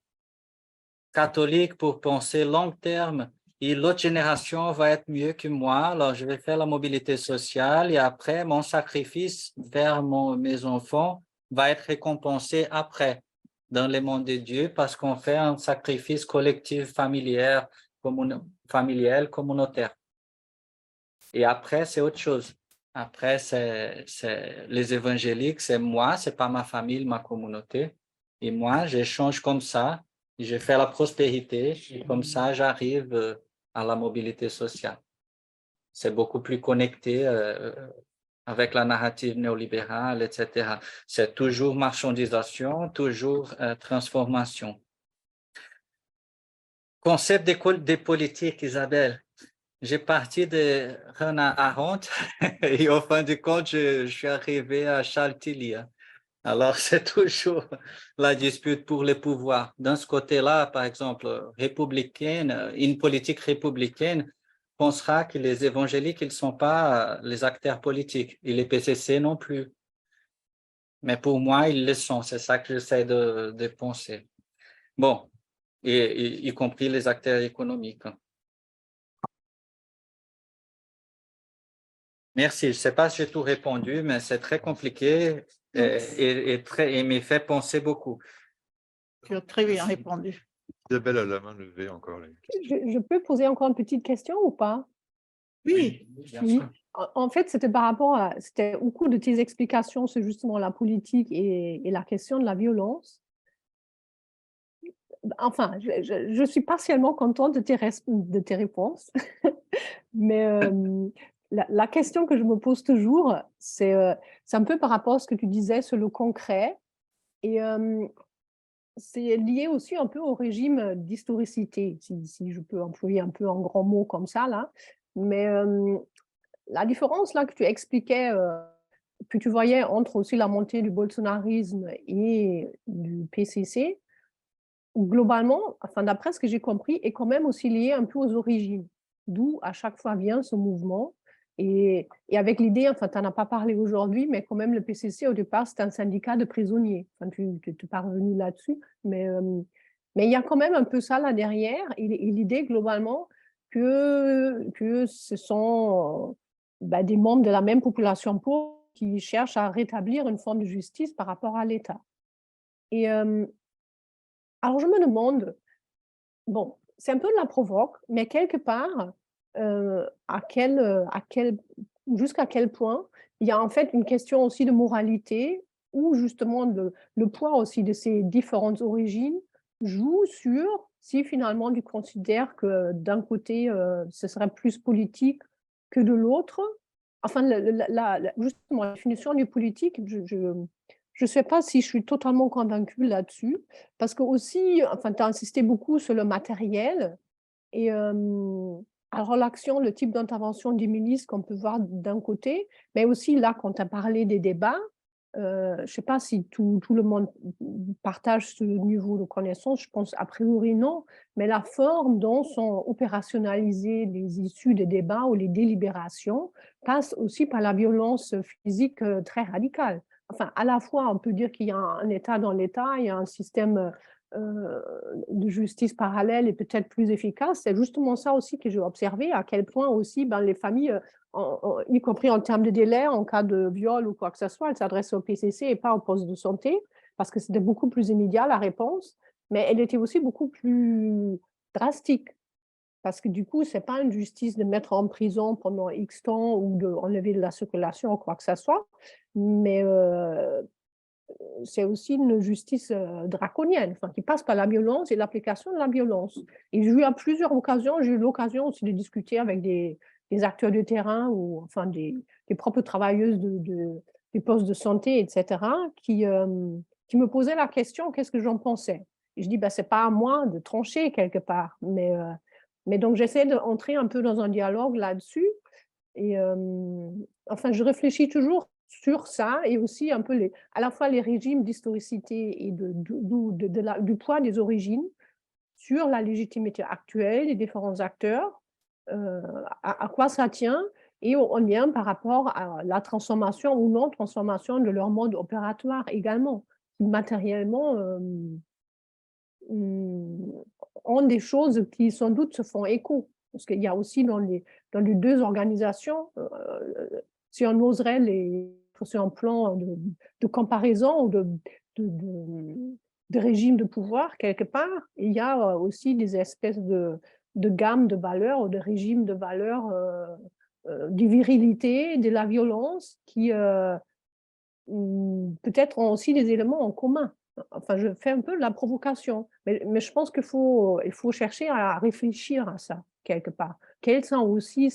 catholique pour penser long terme et l'autre génération va être mieux que moi, alors je vais faire la mobilité sociale et après, mon sacrifice vers mes enfants va être récompensé après dans le monde de Dieu parce qu'on fait un sacrifice collectif familial, communautaire. Et après, c'est autre chose. Après, c'est les évangéliques, c'est moi, c'est pas ma famille, ma communauté. Et moi, j'échange comme ça, et je fais la prospérité, et comme ça, j'arrive à la mobilité sociale. C'est beaucoup plus connecté avec la narrative néolibérale, etc. C'est toujours marchandisation, toujours transformation. Concept des politiques, Isabelle. J'ai parti de Hannah Arendt et au fin du compte, je suis arrivé à Charles Tilly. Alors, c'est toujours la dispute pour le pouvoir. Dans ce côté-là, par exemple, républicaine, une politique républicaine pensera que les évangéliques, ils ne sont pas les acteurs politiques et les PCC non plus. Mais pour moi, ils le sont. C'est ça que j'essaie de penser. Bon, y compris les acteurs économiques. Merci. Je ne sais pas si j'ai tout répondu, mais c'est très compliqué et m'y fait penser beaucoup. Tu as très bien répondu. Isabelle a la main levée encore. Je peux poser encore une petite question ou pas? Oui, Oui. En fait, c'était par rapport c'était au cours de tes explications sur justement la politique et la question de la violence. Enfin, je suis partiellement contente de tes réponses, mais la question que je me pose toujours, c'est un peu par rapport à ce que tu disais sur le concret, et c'est lié aussi un peu au régime d'historicité, si je peux employer un peu en grands mots comme ça, là. Mais la différence là que tu expliquais, que tu voyais entre aussi la montée du bolsonarisme et du PCC, globalement, enfin, d'après ce que j'ai compris, est quand même aussi lié un peu aux origines, d'où à chaque fois vient ce mouvement. Et avec l'idée, enfin, tu n'en as pas parlé aujourd'hui, mais quand même, le PCC, au départ, c'était un syndicat de prisonniers. Enfin, tu n'es pas revenu là-dessus, mais il y a quand même un peu ça là derrière, et l'idée, globalement, que ce sont des membres de la même population pauvre qui cherchent à rétablir une forme de justice par rapport à l'État. Et alors, je me demande, bon, c'est un peu de la provoque, mais quelque part, jusqu'à quel point il y a en fait une question aussi de moralité, ou justement le poids aussi de ces différentes origines joue sur si finalement tu considères que d'un côté, ce serait plus politique que de l'autre. Enfin, justement, la définition du politique, je ne sais pas si je suis totalement convaincue là-dessus, parce que aussi, enfin, tu as insisté beaucoup sur le matériel et alors l'action, le type d'intervention des milices qu'on peut voir d'un côté, mais aussi là, quand tu as parlé des débats, je ne sais pas si tout le monde partage ce niveau de connaissance, je pense a priori non, mais la forme dont sont opérationnalisées les issues des débats ou les délibérations passe aussi par la violence physique très radicale. Enfin, à la fois, on peut dire qu'il y a un État dans l'État, il y a un système de justice parallèle et peut-être plus efficace. C'est justement ça aussi que j'ai observé, à quel point aussi les familles, y compris en termes de délai, en cas de viol ou quoi que ce soit, elles s'adressaient au PCC et pas au poste de santé, parce que c'était beaucoup plus immédiat la réponse, mais elle était aussi beaucoup plus drastique. Parce que du coup, ce n'est pas une justice de mettre en prison pendant X temps ou d'enlever de la circulation ou quoi que ce soit, mais c'est aussi une justice draconienne, enfin, qui passe par la violence et l'application de la violence. Et j'ai eu à plusieurs occasions, j'ai eu l'occasion aussi de discuter avec des acteurs de terrain ou enfin des propres travailleuses des postes de santé, etc., qui me posaient la question, qu'est-ce que j'en pensais? Et je dis, ce n'est pas à moi de trancher quelque part, mais donc j'essaie d'entrer un peu dans un dialogue là-dessus. Et enfin, je réfléchis toujours sur ça et aussi un peu à la fois les régimes d'historicité et du poids des origines sur la légitimité actuelle des différents acteurs, à quoi ça tient, et en lien par rapport à la transformation ou non transformation de leur mode opératoire également, qui matériellement ont des choses qui sans doute se font écho. Parce qu'il y a aussi dans les deux organisations, si on oserait sur un plan de comparaison ou de régime de pouvoir, quelque part, il y a aussi des espèces de gamme de valeurs ou de régimes de valeurs de virilité, de la violence qui peut-être ont aussi des éléments en commun. Enfin, je fais un peu de la provocation, mais je pense qu'il faut chercher à réfléchir à ça, quelque part. Quels sont aussi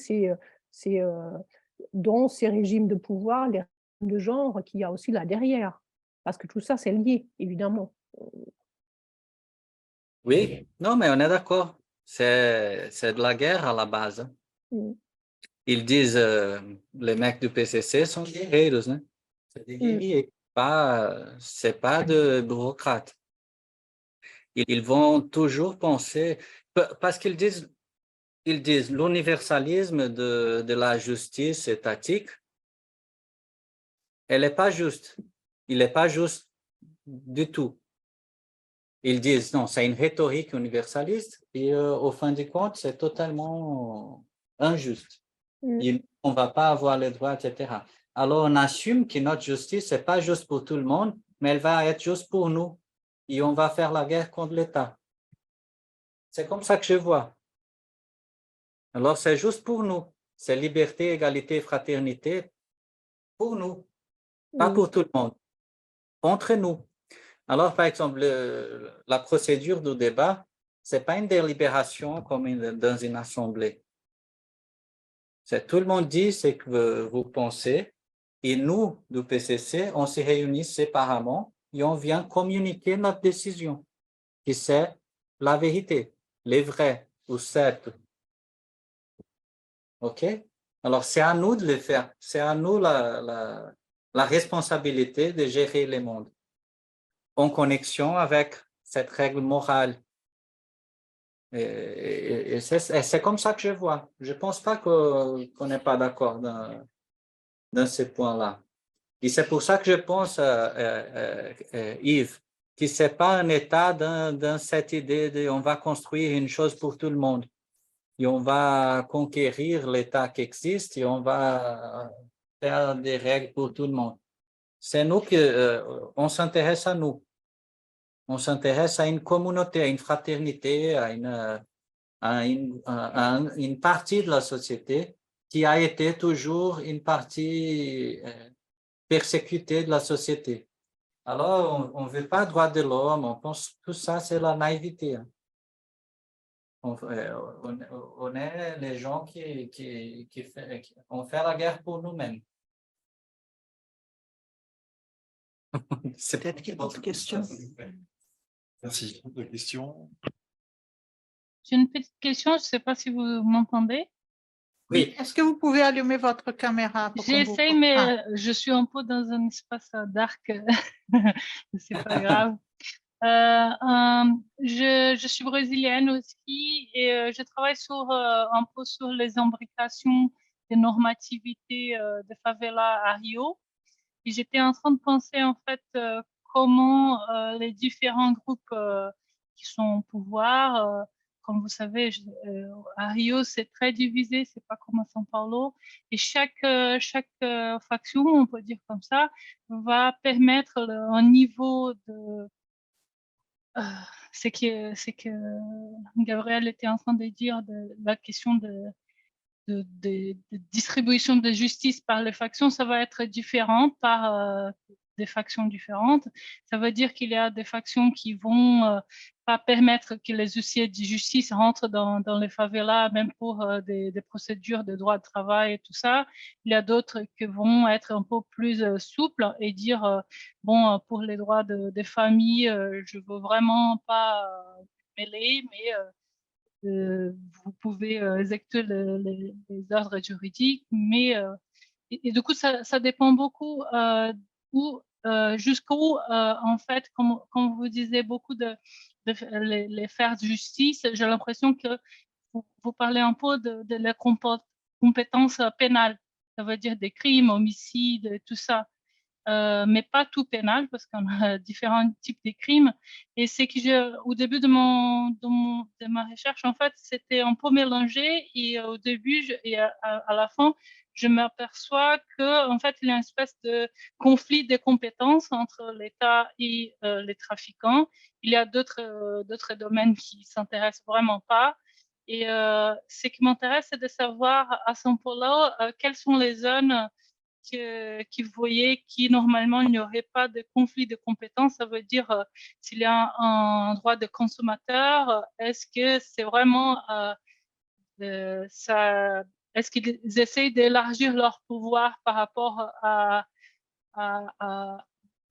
dans ces régimes de pouvoir, les régimes de genre qu'il y a aussi là derrière? Parce que tout ça, c'est lié, évidemment. Oui, non, mais on est d'accord. C'est de la guerre à la base. Mm. Ils disent, les mecs du PCC sont guerreiros, né? C'est des guerriers, c'est pas de bureaucrates. Ils vont toujours penser, parce qu'ils disent l'universalisme de la justice étatique, elle n'est pas juste. Il n'est pas juste du tout. Ils disent, non, c'est une rhétorique universaliste et au fin du compte, c'est totalement injuste. On ne va pas avoir les droits, etc. Alors, on assume que notre justice, ce n'est pas juste pour tout le monde, mais elle va être juste pour nous. Et on va faire la guerre contre l'État. C'est comme ça que je vois. Alors, c'est juste pour nous. C'est liberté, égalité, fraternité pour nous, pas pour tout le monde. Entre nous. Alors, par exemple, la procédure du débat, ce n'est pas une délibération comme dans une assemblée. C'est tout le monde dit ce que vous pensez et nous, du PCC, on se réunit séparément et on vient communiquer notre décision, qui c'est la vérité, les vrais ou certes. OK? Alors, c'est à nous de le faire. C'est à nous la responsabilité de gérer le monde en connexion avec cette règle morale. Et c'est comme ça que je vois. Je ne pense pas qu'on n'est pas d'accord dans ce point-là. Et c'est pour ça que je pense, Yves, que ce n'est pas un État dans cette idée de on va construire une chose pour tout le monde et on va conquérir l'État qui existe et on va faire des règles pour tout le monde. C'est nous on s'intéresse à nous. On s'intéresse à une communauté, à une fraternité, à une partie de la société qui a été toujours une partie persécutée de la société. Alors, on ne veut pas droit de l'homme, on pense que tout ça, c'est la naïveté. On est les gens qui on fait la guerre pour nous-mêmes. Peut-être qu'il y a d'autres questions. Merci. D'autres questions? J'ai une petite question, je ne sais pas si vous m'entendez. Oui. Est-ce que vous pouvez allumer votre caméra pour qu'on vous J'essaie, voit? mais je suis un peu dans un espace dark. C'est pas grave. Je suis brésilienne aussi et je travaille un peu sur les imbrications des normativités de favela à Rio. Et j'étais en train de penser en fait comment les différents groupes qui sont au pouvoir, comme vous savez, à Rio c'est très divisé, c'est pas comme à São Paulo, et chaque faction, on peut dire comme ça, va permettre un niveau de c'est que Gabriel était en train de dire de la question de distribution de justice par les factions, ça va être différent par des factions différentes. Ça veut dire qu'il y a des factions qui vont pas permettre que les huissiers de justice rentrent dans les favelas, même pour des procédures de droit de travail et tout ça. Il y a d'autres qui vont être un peu plus souples et dire, bon, pour les droits des familles, je veux vraiment pas mêler, mais vous pouvez exécuter les ordres juridiques, mais et du coup, ça dépend beaucoup jusqu'où, en fait, comme vous disiez, beaucoup de les faire de justice, j'ai l'impression que vous parlez un peu de la compétence pénale, ça veut dire des crimes, homicides, tout ça. mais pas tout pénal, parce qu'on a différents types de crimes. Et c'est que au début de ma recherche, en fait, c'était un peu mélangé. Et au début et à la fin, je m'aperçois que, en fait, il y a une espèce de conflit de compétences entre l'État et les trafiquants. Il y a d'autres domaines qui s'intéressent vraiment pas. Et ce qui m'intéresse, c'est de savoir à São Paulo quelles sont les zones qui voyaient qui normalement il n'y aurait pas de conflit de compétences. Ça veut dire s'il y a un droit de consommateur, est-ce que c'est vraiment ça, est-ce qu'ils essayent d'élargir leur pouvoir par rapport à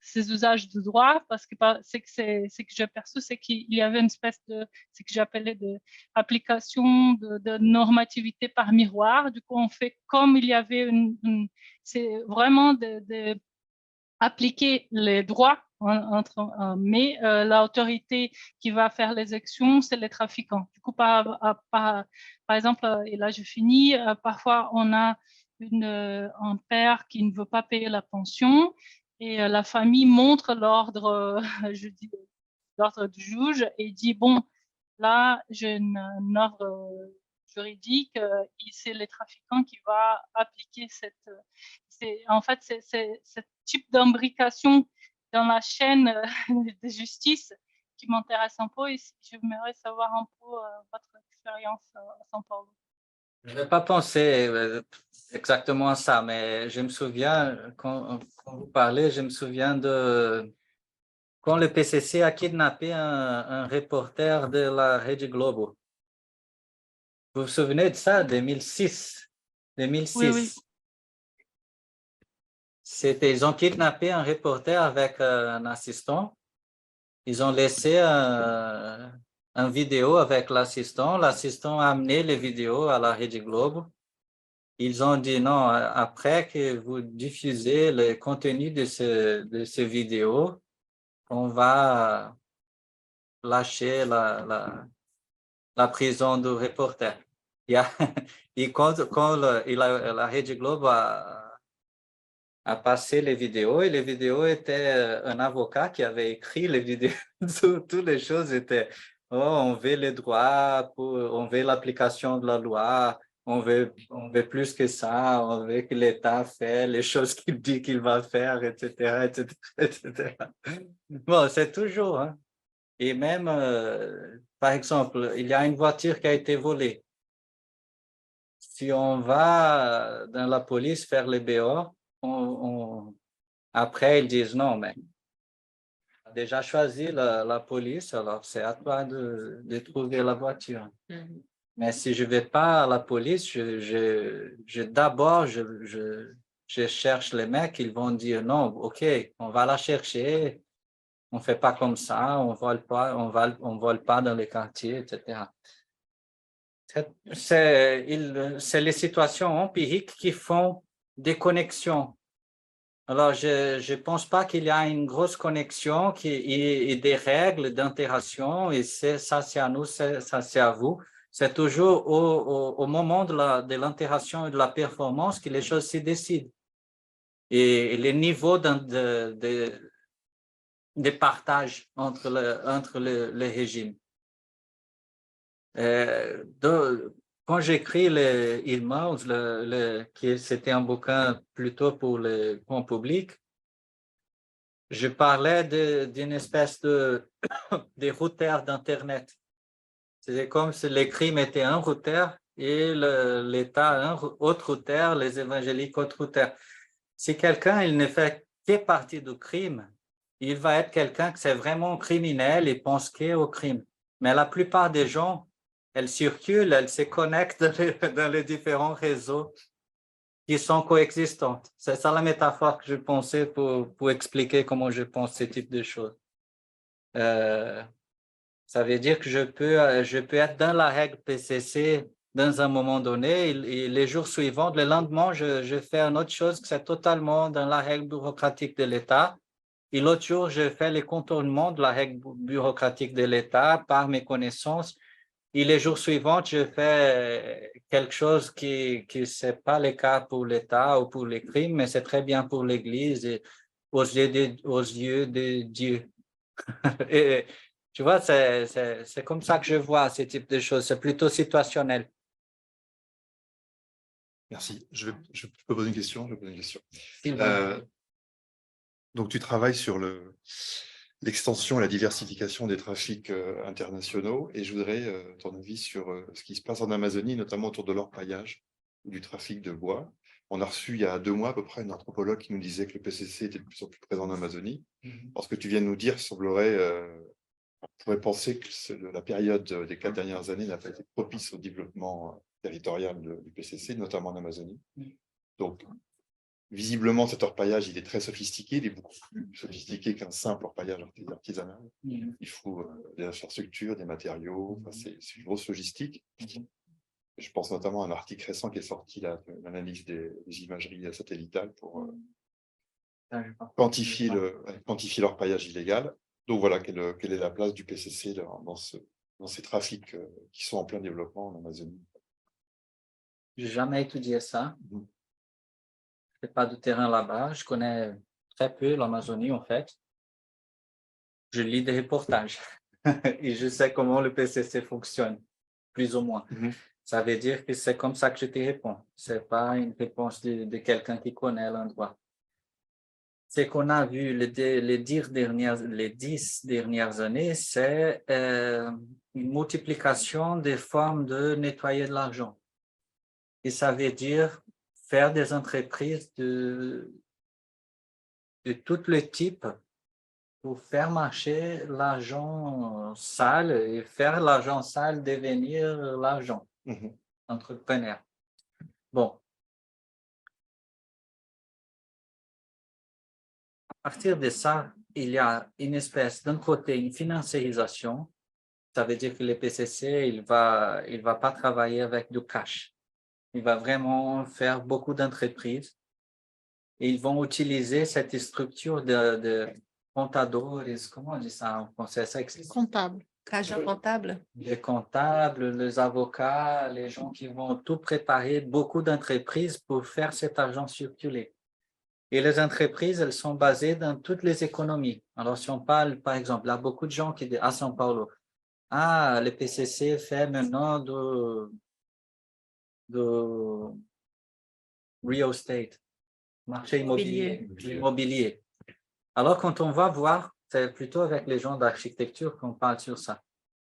ces usages de droit, parce que ce que j'ai perçu, c'est qu'il y avait une espèce de ce que j'appelais de application de normativité par miroir. Du coup, on fait comme il y avait c'est vraiment de appliquer les droits, mais l'autorité qui va faire les actions, c'est les trafiquants. Du coup, par exemple, et là je finis, parfois on a un père qui ne veut pas payer la pension et la famille montre l'ordre, je dis, l'ordre du juge et dit, bon, là, j'ai un ordre juridique et c'est les trafiquants qui va appliquer en fait, c'est ce type d'imbrication dans la chaîne de justice qui m'intéresse un peu et j'aimerais savoir un peu votre expérience à São Paulo. Je n'ai pas pensé exactement à ça, mais je me souviens, quand vous parlez, je me souviens de quand le PCC a kidnappé un reporter de la Rede Globo. Vous vous souvenez de ça, 2006? 2006. Oui, oui. Ils ont kidnappé un reporter avec un assistant. Ils ont laissé un vidéo avec l'assistant. L'assistant a amené les vidéos à la Rede Globo. Ils ont dit non, après que vous diffusez le contenu de ces vidéos, on va lâcher la prison du reporter. Et quand la Rede Globo a passé les vidéos, et les vidéos étaient un avocat qui avait écrit les vidéos. Toutes les choses étaient, oh, on veut les droits, on veut l'application de la loi, on veut plus que ça, on veut que l'État fait les choses qu'il dit qu'il va faire, etc., etc., etc. Bon, c'est toujours, hein. Et même, par exemple, il y a une voiture qui a été volée. Si on va dans la police faire les BO, après, ils disent non, mais on a déjà choisi la police, alors c'est à toi de trouver la voiture. Mais si je ne vais pas à la police, d'abord, je cherche les mecs, ils vont dire non, OK, on va la chercher, on ne fait pas comme ça, on ne vole pas dans les quartiers, etc. C'est les situations empiriques qui font des connexions. Alors, je ne pense pas qu'il y a une grosse connexion et des règles d'interaction, et ça c'est à nous, ça c'est à vous. C'est toujours au moment de l'interaction et de la performance que les choses se décident. Et les niveaux de partage entre les régimes. Quand j'écris le Irmãos, c'était un bouquin plutôt pour le grand public, je parlais d'une espèce de routeur d'Internet. C'était comme si les crimes étaient un routeur et l'État un autre routeur, les évangéliques autre routeur. Si quelqu'un il ne fait que partie du crime, il va être quelqu'un qui c'est vraiment criminel et pense qu'au crime. Mais la plupart des gens, elles circulent, elles se connectent dans les différents réseaux qui sont coexistants. C'est ça la métaphore que je pensais pour expliquer comment je pense ce type de choses. Ça veut dire que je peux être dans la règle PCC dans un moment donné et les jours suivants, le lendemain, je fais une autre chose que c'est totalement dans la règle bureaucratique de l'État. Et l'autre jour, je fais les contournements de la règle bureaucratique de l'État par mes connaissances. Et les jours suivants, je fais quelque chose qui n'est pas le cas pour l'État ou pour les crimes, mais c'est très bien pour l'Église. aux yeux de Dieu. Et tu vois, c'est comme ça que je vois ce type de choses. C'est plutôt situationnel. Merci. Je peux poser une question? Je peux poser une question. Sylvain. Donc, tu travailles sur l'extension et la diversification des trafics internationaux, et je voudrais ton avis sur ce qui se passe en Amazonie, notamment autour de l'orpaillage, du trafic de bois. On a reçu il y a 2 mois à peu près une anthropologue qui nous disait que le PCC était de plus en plus présent en Amazonie. Parce que tu viens de nous dire, semblerait, on pourrait penser que la période des 4 dernières années n'a pas été propice au développement territorial du PCC, notamment en Amazonie. Donc, visiblement, cet orpaillage, il est très sophistiqué, il est beaucoup plus sophistiqué qu'un simple orpaillage artisanal. Il faut des infrastructures, des matériaux, enfin, c'est une grosse logistique. Je pense notamment à un article récent qui est sorti, l'analyse des imageries satellitales pour quantifier l'orpaillage illégal. Donc voilà, quelle est la place du PCC dans ces trafics qui sont en plein développement en Amazonie? Je n'ai jamais étudié ça. Je ne fais pas de terrain là-bas. Je connais très peu l'Amazonie, en fait. Je lis des reportages et je sais comment le PCC fonctionne, plus ou moins. Ça veut dire que c'est comme ça que je te réponds. Ce n'est pas une réponse de quelqu'un qui connaît l'endroit. Ce qu'on a vu les 10 dernières années, c'est une multiplication des formes de nettoyer de l'argent. Et ça veut dire faire des entreprises de tous les types pour faire marcher l'argent sale et faire l'argent sale devenir l'argent. Entrepreneur. Bon. À partir de ça, il y a une espèce, d'un côté, une financiarisation. Ça veut dire que le PCC, il va pas travailler avec du cash. Il va vraiment faire beaucoup d'entreprises. Et ils vont utiliser cette structure de comptadores, comment on dit ça en français? Comptable. Agent comptable. Les comptables, les avocats, les gens qui vont tout préparer, beaucoup d'entreprises pour faire cet argent circuler. Et les entreprises, elles sont basées dans toutes les économies. Alors, si on parle, par exemple, il y a beaucoup de gens qui disent à São Paulo, le PCC fait maintenant de real estate, marché immobilier. Alors, quand on va voir, c'est plutôt avec les gens d'architecture qu'on parle sur ça.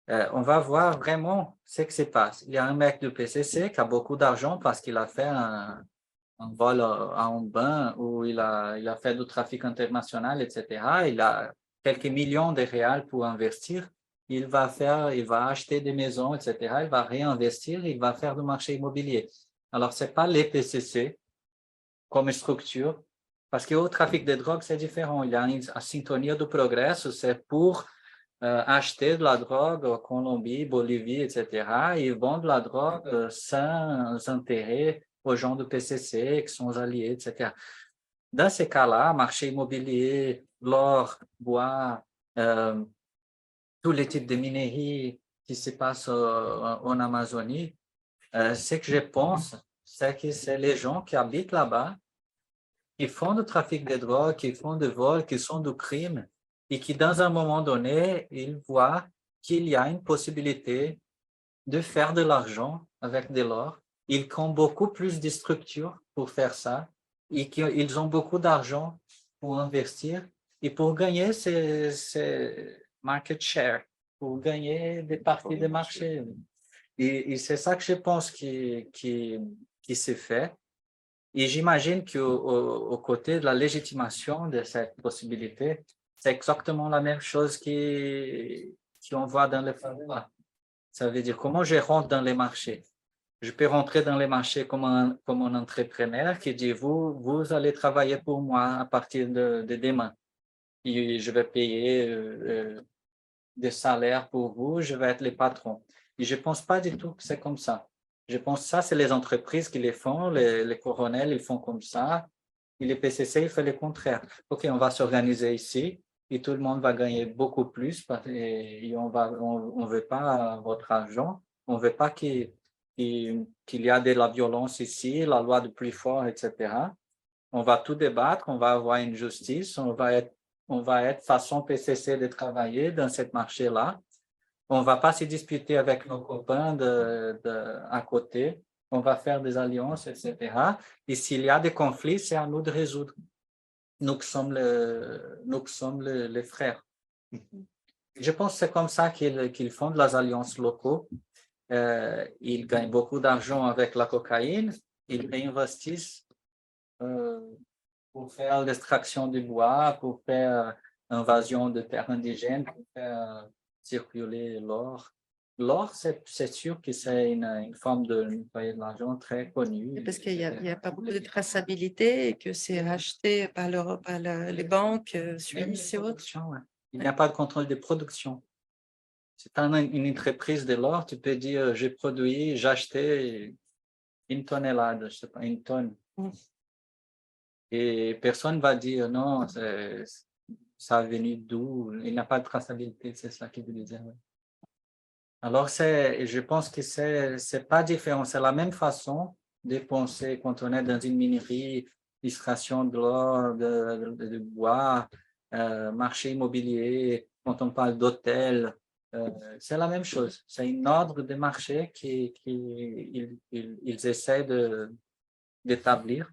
On va voir vraiment ce qui se passe. Il y a un mec du PCC qui a beaucoup d'argent parce qu'il a fait un vol à un bain où il a fait du trafic international, etc. Il a quelques millions de réals pour investir. Il va acheter des maisons, etc. Il va réinvestir, il va faire du marché immobilier. Alors, ce n'est pas les PCC comme structure, parce qu'au trafic de drogue, c'est différent. Il y a une syntonie du progresso, c'est pour acheter de la drogue en Colombie, Bolivie, etc. Et vendre la drogue sans intérêt aux gens du PCC, qui sont os alliés, etc. Dans ces cas-là, marché immobilier, l'or, bois, tous les types de minerais qui se passent en Amazonie, ce que je pense, c'est que c'est les gens qui habitent là-bas, qui font du trafic de drogue, qui font du vol, qui sont du crime, et qui, dans un moment donné, ils voient qu'il y a une possibilité de faire de l'argent avec de l'or. Ils ont beaucoup plus de structures pour faire ça et qu'ils ont beaucoup d'argent pour investir et pour gagner ces market share, pour gagner des parties de marché. Et c'est ça que je pense qui se fait. Et j'imagine qu'au côté de la légitimation de cette possibilité, c'est exactement la même chose qu'on voit dans les faveurs. Ça veut dire comment je rentre dans les marchés. Je peux rentrer dans les marchés comme un entrepreneur qui dit, vous allez travailler pour moi à partir de demain. Et je vais payer des salaires pour vous, je vais être le patron. Et je ne pense pas du tout que c'est comme ça. Je pense que ça, c'est les entreprises qui les font, les coronels, ils font comme ça. Et les PCC, ils font le contraire. OK, on va s'organiser ici et tout le monde va gagner beaucoup plus et on veut pas votre argent, on veut pas qu'il y a de la violence ici, la loi du plus fort, etc. on va tout débattre, on va avoir une justice, on va être façon PCC de travailler dans ce marché-là. On ne va pas se disputer avec nos copains à côté. On va faire des alliances, etc. Et s'il y a des conflits, c'est à nous de résoudre. Nous qui sommes les frères. Je pense que c'est comme ça qu'ils font des alliances locaux. Ils gagnent beaucoup d'argent avec la cocaïne. Ils réinvestissent pour faire l'extraction du bois, pour faire invasion de terres indigènes, pour faire circuler l'or. L'or, c'est sûr que c'est une forme de nettoyer de l'argent très connue. Parce qu'il n'y a pas beaucoup de traçabilité et que c'est racheté par les banques suisses et autres. Ouais. Il n'y a pas de contrôle de production. Si tu as une entreprise de l'or, tu peux dire j'ai acheté une tonnellade, je sais pas, une tonne. Et personne ne va dire non, ça a venu d'où, il n'y a pas de traçabilité, c'est ça qu'il veut dire. Alors, je pense que c'est pas différent, c'est la même façon de penser quand on est dans une minerie, extraction de l'or, de bois, marché immobilier, quand on parle d'hôtel, c'est la même chose. C'est un ordre de marché qu'ils essaient d'établir,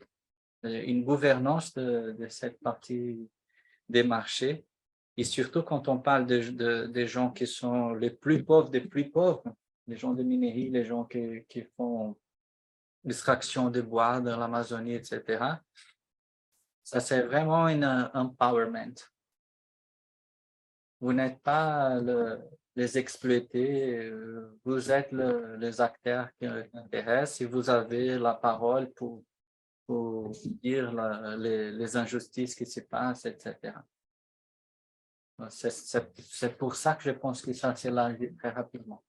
une gouvernance de cette partie des marchés. Et surtout quand on parle des gens qui sont les plus pauvres des plus pauvres, les gens de minerie, les gens qui font l'extraction de bois dans l'Amazonie, etc. Ça, c'est vraiment un empowerment. Vous n'êtes pas les exploités, vous êtes les acteurs qui intéressent et vous avez la parole pour dire les injustices qui se passent, etc. C'est pour ça que je pense que ça s'élargit très rapidement.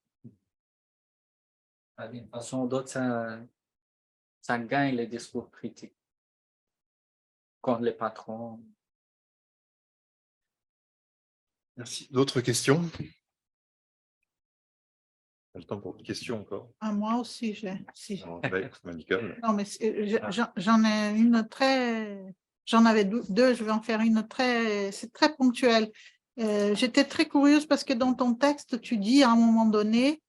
D'une façon ou d'autre, ça gagne les discours critiques contre les patrons. Merci. D'autres questions? Pas le temps pour une question encore. Ah, moi aussi, j'ai. Si. Non, mais j'en ai une très. J'en avais deux, je vais en faire une très. C'est très ponctuel. J'étais très curieuse parce que dans ton texte, tu dis à un moment donné,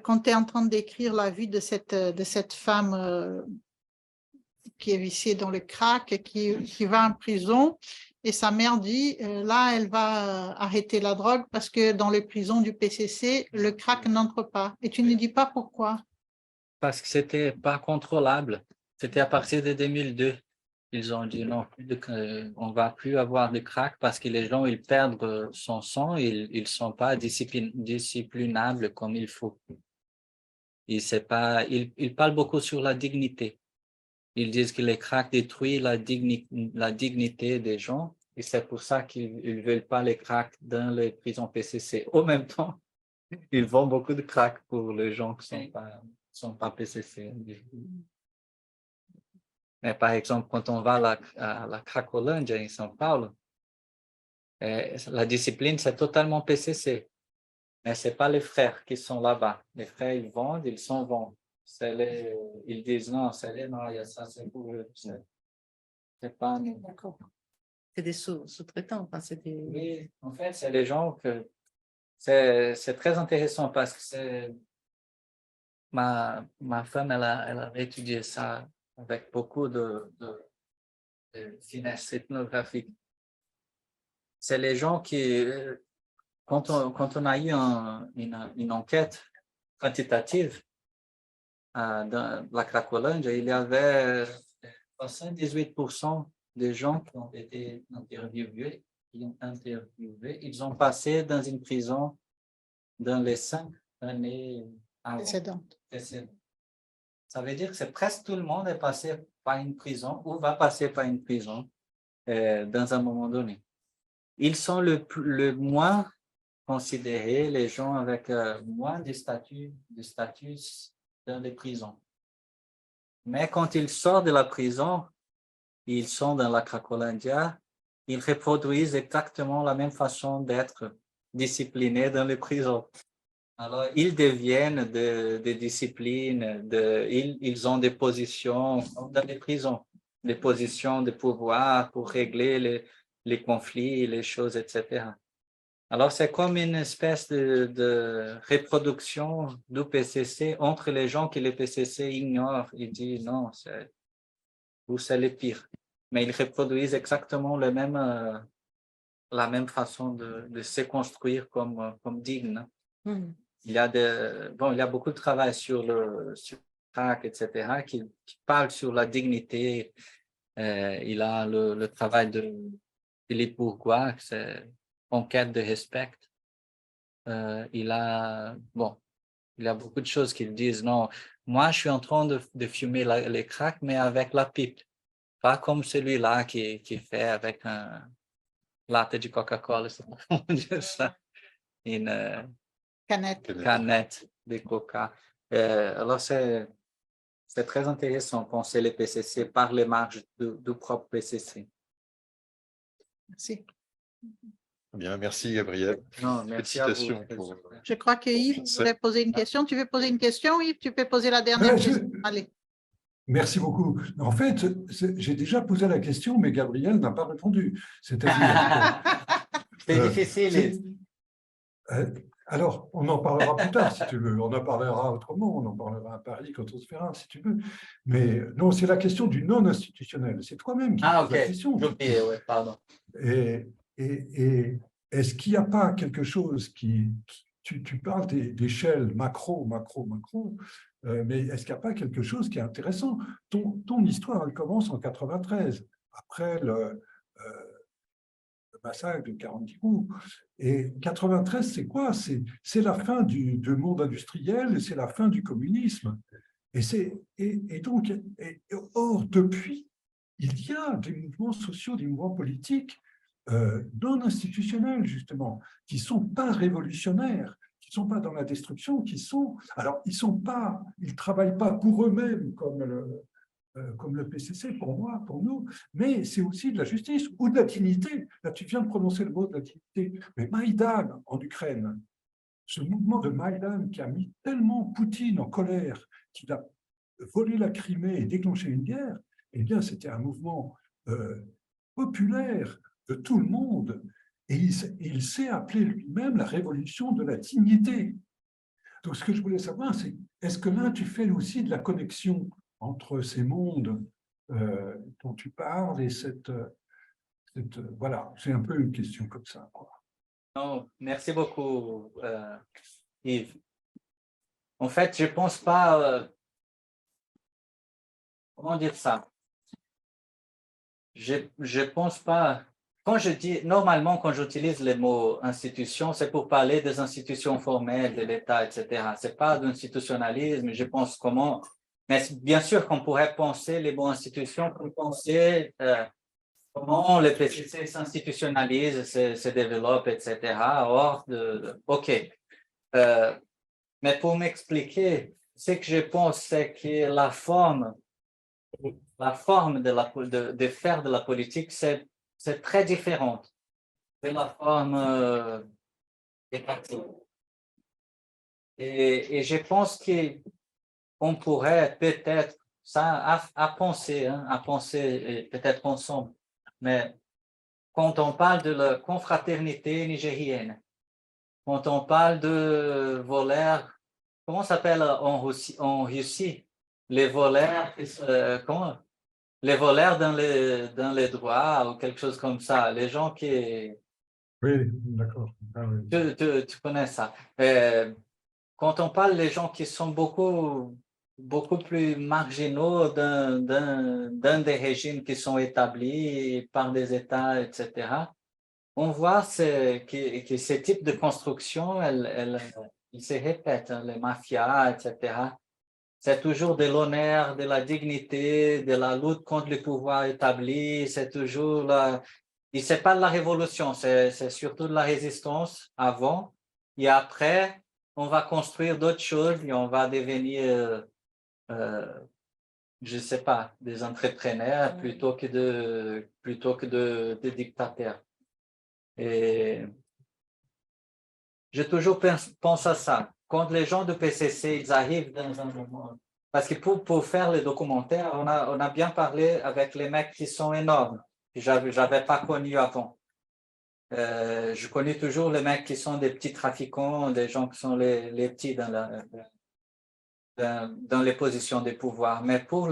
quand tu es en train d'écrire la vie de cette femme qui est viciée dans le crack et qui va en prison, et sa mère dit, là, elle va arrêter la drogue parce que dans les prisons du PCC, le crack n'entre pas. Et tu ne dis pas pourquoi. Parce que c'était pas contrôlable. C'était à partir de 2002. Ils ont dit non, on va plus avoir de crack parce que les gens, ils perdent son sang, ils sont pas disciplinables comme il faut. Ils parlent beaucoup sur la dignité. Ils disent que les cracks détruisent la dignité des gens et c'est pour ça qu'ils ne veulent pas les cracks dans les prisons PCC. Au même temps, ils vendent beaucoup de cracks pour les gens qui ne sont pas PCC. Mais par exemple, quand on va à la Cracolândia, en São Paulo, la discipline, c'est totalement PCC. Mais ce n'est pas les frères qui sont là-bas. Les frères, ils vendent, ils s'en vont. Ils disent non, il y a ça, c'est pour eux. C'est pas nous. D'accord. C'est des sous-traitants. Oui, en fait, c'est les gens que... C'est très intéressant parce que ma femme, elle a étudié ça avec beaucoup de finesse ethnographique. C'est les gens qui... Quand on a eu une enquête quantitative, dans la Cracolândia, il y avait 78% des gens qui ont été interviewés, ils ont passé dans une prison dans les 5 années Précédentes. Ça veut dire que c'est presque tout le monde est passé par une prison ou va passer par une prison dans un moment donné. Ils sont le moins considérés, les gens avec moins de statut dans les prisons. Mais quand ils sortent de la prison, ils sont dans la Cracolândia, ils reproduisent exactement la même façon d'être disciplinés dans les prisons. Alors, ils deviennent des disciplines, ils ont des positions dans les prisons. les positions de pouvoir pour régler les conflits, les choses, etc. Alors, c'est comme une espèce de reproduction du PCC entre les gens que le PCC ignore. Il dit non, vous, c'est le pire. Mais ils reproduisent exactement la même façon de se construire comme digne. Mhm. Il y a beaucoup de travail sur le crack, etc., qui parle sur la dignité. Il a le travail de Philippe Bourgois, c'est Conquête de respect. Il a beaucoup de choses qui disent non, moi je suis en train de fumer les crack, mais avec la pipe, pas comme celui-là qui fait avec un latte de Coca-Cola, une canette de Coca. Alors c'est très intéressant de penser les PCC par les marges du propre PCC. Merci. Bien, merci Gabriel. Non, merci à vous. Félicitations pour Je crois que Yves voulait poser une question. Tu veux poser une question, Yves? Tu peux poser la dernière question. Allez. Merci beaucoup. En fait, j'ai déjà posé la question, mais Gabriel n'a pas répondu. C'est-à-dire C'est difficile. Alors, on en parlera plus tard, si tu veux. On en parlera autrement. On en parlera à Paris quand on se verra, si tu veux. Mais non, c'est la question du non-institutionnel. C'est toi-même qui poses la question. Oui, pardon. Et est-ce qu'il n'y a pas quelque chose qui… Tu parles d'échelle macro, mais est-ce qu'il n'y a pas quelque chose qui est intéressant? Ton histoire, elle commence en 93, après le massacre de 40 coups. Et 93, c'est quoi? C'est la fin du monde industriel et c'est la fin du communisme. Or, depuis, il y a des mouvements sociaux, des mouvements politiques non institutionnels, justement, qui ne sont pas révolutionnaires, qui ne sont pas dans la destruction, alors, ils ne travaillent pas pour eux-mêmes comme le PCC, pour moi, pour nous, mais c'est aussi de la justice ou de la dignité. Là, tu viens de prononcer le mot de la dignité. Mais Maïdan, en Ukraine, ce mouvement de Maïdan qui a mis tellement Poutine en colère, qu'il a volé la Crimée et déclenché une guerre, eh bien, c'était un mouvement populaire de tout le monde. Et il s'est appelé lui-même la révolution de la dignité. Donc, ce que je voulais savoir, c'est est-ce que là, tu fais aussi de la connexion entre ces mondes dont tu parles et voilà, c'est un peu une question comme ça, quoi. Non, merci beaucoup, Yves. En fait, je ne pense pas… comment dire ça? Je pense pas… Normalement, quand j'utilise le mot institution, c'est pour parler des institutions formelles de l'État, etc. Ce n'est pas d'institutionnalisme, je pense comment… Mais bien sûr qu'on pourrait penser les bonnes institutions pour penser comment le PCC s'institutionnalise, se développe, etc. OK. Mais pour m'expliquer, ce que je pense, c'est que la forme de faire de la politique, c'est très différente de la forme des partis. Et je pense qu'on pourrait peut-être, ça à penser peut-être ensemble, mais quand on parle de la confraternité nigérienne, quand on parle de voleurs, comment ça s'appelle en Russie, les voleurs, comment? Les voleurs dans les droits ou quelque chose comme ça, les gens qui… Oui, d'accord. Ah, oui. Tu connais ça. Quand on parle des gens qui sont beaucoup plus marginaux d'un des régimes qui sont établis par des États, etc., on voit que ce type de construction, il se répète, hein, les mafias, etc. C'est toujours de l'honneur, de la dignité, de la lutte contre le pouvoir établi, c'est toujours et c'est pas de la révolution, c'est surtout de la résistance avant et après, on va construire d'autres choses et on va devenir, je sais pas, des entrepreneurs plutôt que de dictateurs. Et je toujours pense à ça. Quand les gens du PCC, ils arrivent dans un moment Parce que pour faire le documentaire, on a bien parlé avec les mecs qui sont énormes, que j'avais pas connus avant. Je connais toujours les mecs qui sont des petits trafiquants, des gens qui sont les petits dans les positions de pouvoir. Mais pour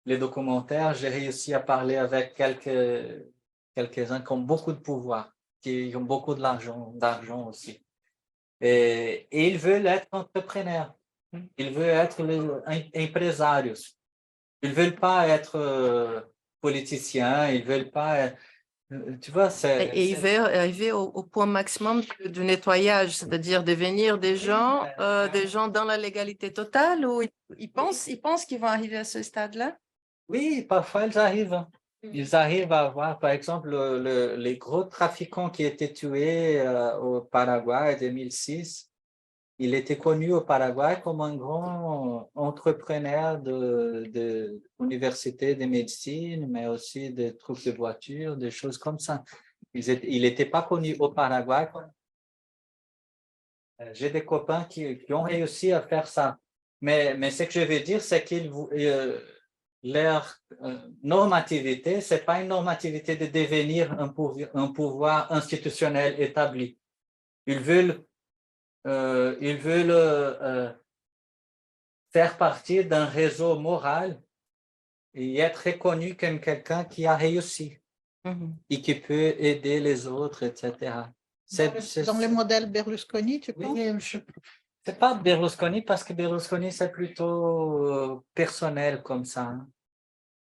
les documentaires, j'ai réussi à parler avec quelques-uns qui ont beaucoup de pouvoir, qui ont beaucoup d'argent aussi. Et ils veulent être entrepreneurs. Ils veulent être empresários. Ils veulent pas être politiciens. Ils veulent pas être, tu vois, Et il veut arriver au point maximum du nettoyage, c'est-à-dire devenir des gens dans la légalité totale, ou ils pensent qu'ils vont arriver à ce stade-là? Oui, parfois ils arrivent. Ils arrivent à avoir, par exemple, les gros trafiquants qui étaient tués au Paraguay en 2006. Il était connu au Paraguay comme un grand entrepreneur de université de médecine, mais aussi des trucs de voiture, des choses comme ça. Il n'était pas connu au Paraguay. J'ai des copains qui ont réussi à faire ça. Mais ce que je veux dire, c'est qu'ils leur normativité, ce n'est pas une normativité de devenir un pouvoir institutionnel établi. Ils veulent faire partie d'un réseau moral et être reconnu comme quelqu'un qui a réussi et qui peut aider les autres, etc. Dans le modèle Berlusconi, tu penses? Oui, c'est pas Berlusconi parce que Berlusconi, c'est plutôt personnel comme ça.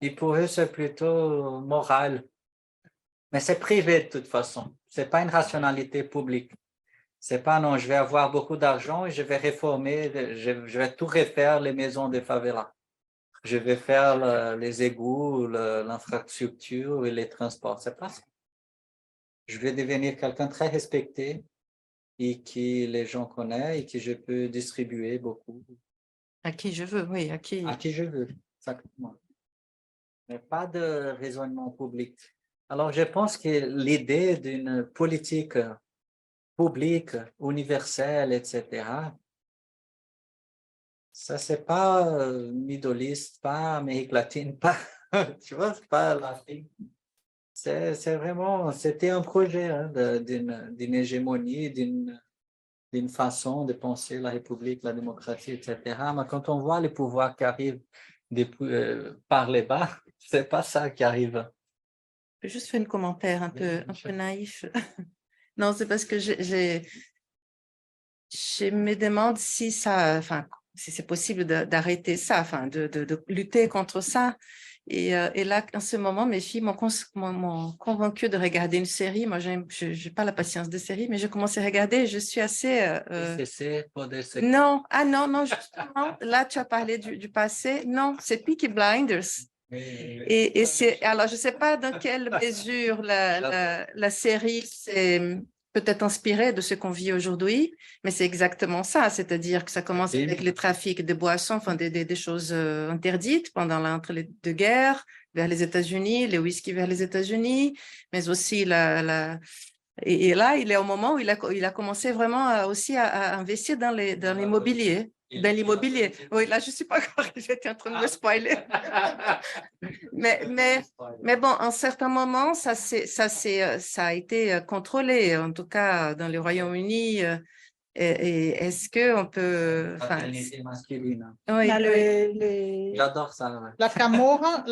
Et pour eux, c'est plutôt moral. Mais c'est privé de toute façon. C'est pas une rationalité publique. C'est pas non, je vais avoir beaucoup d'argent et je vais réformer, je vais tout refaire les maisons de favela. Je vais faire les égouts, l'infrastructure et les transports. C'est pas ça. Je vais devenir quelqu'un très respecté et qui les gens connaissent et qui je peux distribuer beaucoup. À qui je veux, oui, à qui. À qui je veux, exactement. Mais pas de raisonnement public. Alors, je pense que l'idée d'une politique public, universel, etc. Ça, c'est pas Middle East, pas Amérique latine, pas, tu vois, c'est pas l'Afrique. C'est vraiment, c'était un projet d'une hégémonie, d'une façon de penser la République, la démocratie, etc. Mais quand on voit les pouvoirs qui arrivent par les bas, c'est pas ça qui arrive. Je peux juste faire un commentaire un peu naïf. Non, c'est parce que je me demande si si c'est possible d'arrêter ça, de lutter contre ça. Et là, en ce moment, mes filles m'ont convaincue de regarder une série. Moi, je n'ai pas la patience de série, mais j'ai commencé à regarder et je suis assez… Non, non, justement, là, tu as parlé du passé. Non, c'est Peaky Blinders. Et alors, je ne sais pas dans quelle mesure la série s'est peut-être inspirée de ce qu'on vit aujourd'hui, mais c'est exactement ça, c'est-à-dire que ça commence avec le trafic de boissons, des choses interdites pendant l'entre-deux-guerres vers les États-Unis, le whisky vers les États-Unis, mais aussi et là, il est au moment où il a commencé vraiment aussi à investir dans l'immobilier. Dans l'immobilier. Oui, là, je ne suis pas encore, j'étais en train de me spoiler. mais bon, en certains moments, ça a été contrôlé, en tout cas dans le Royaume-Uni. Et est-ce qu'on peut… Oui, j'adore ça. Ouais. La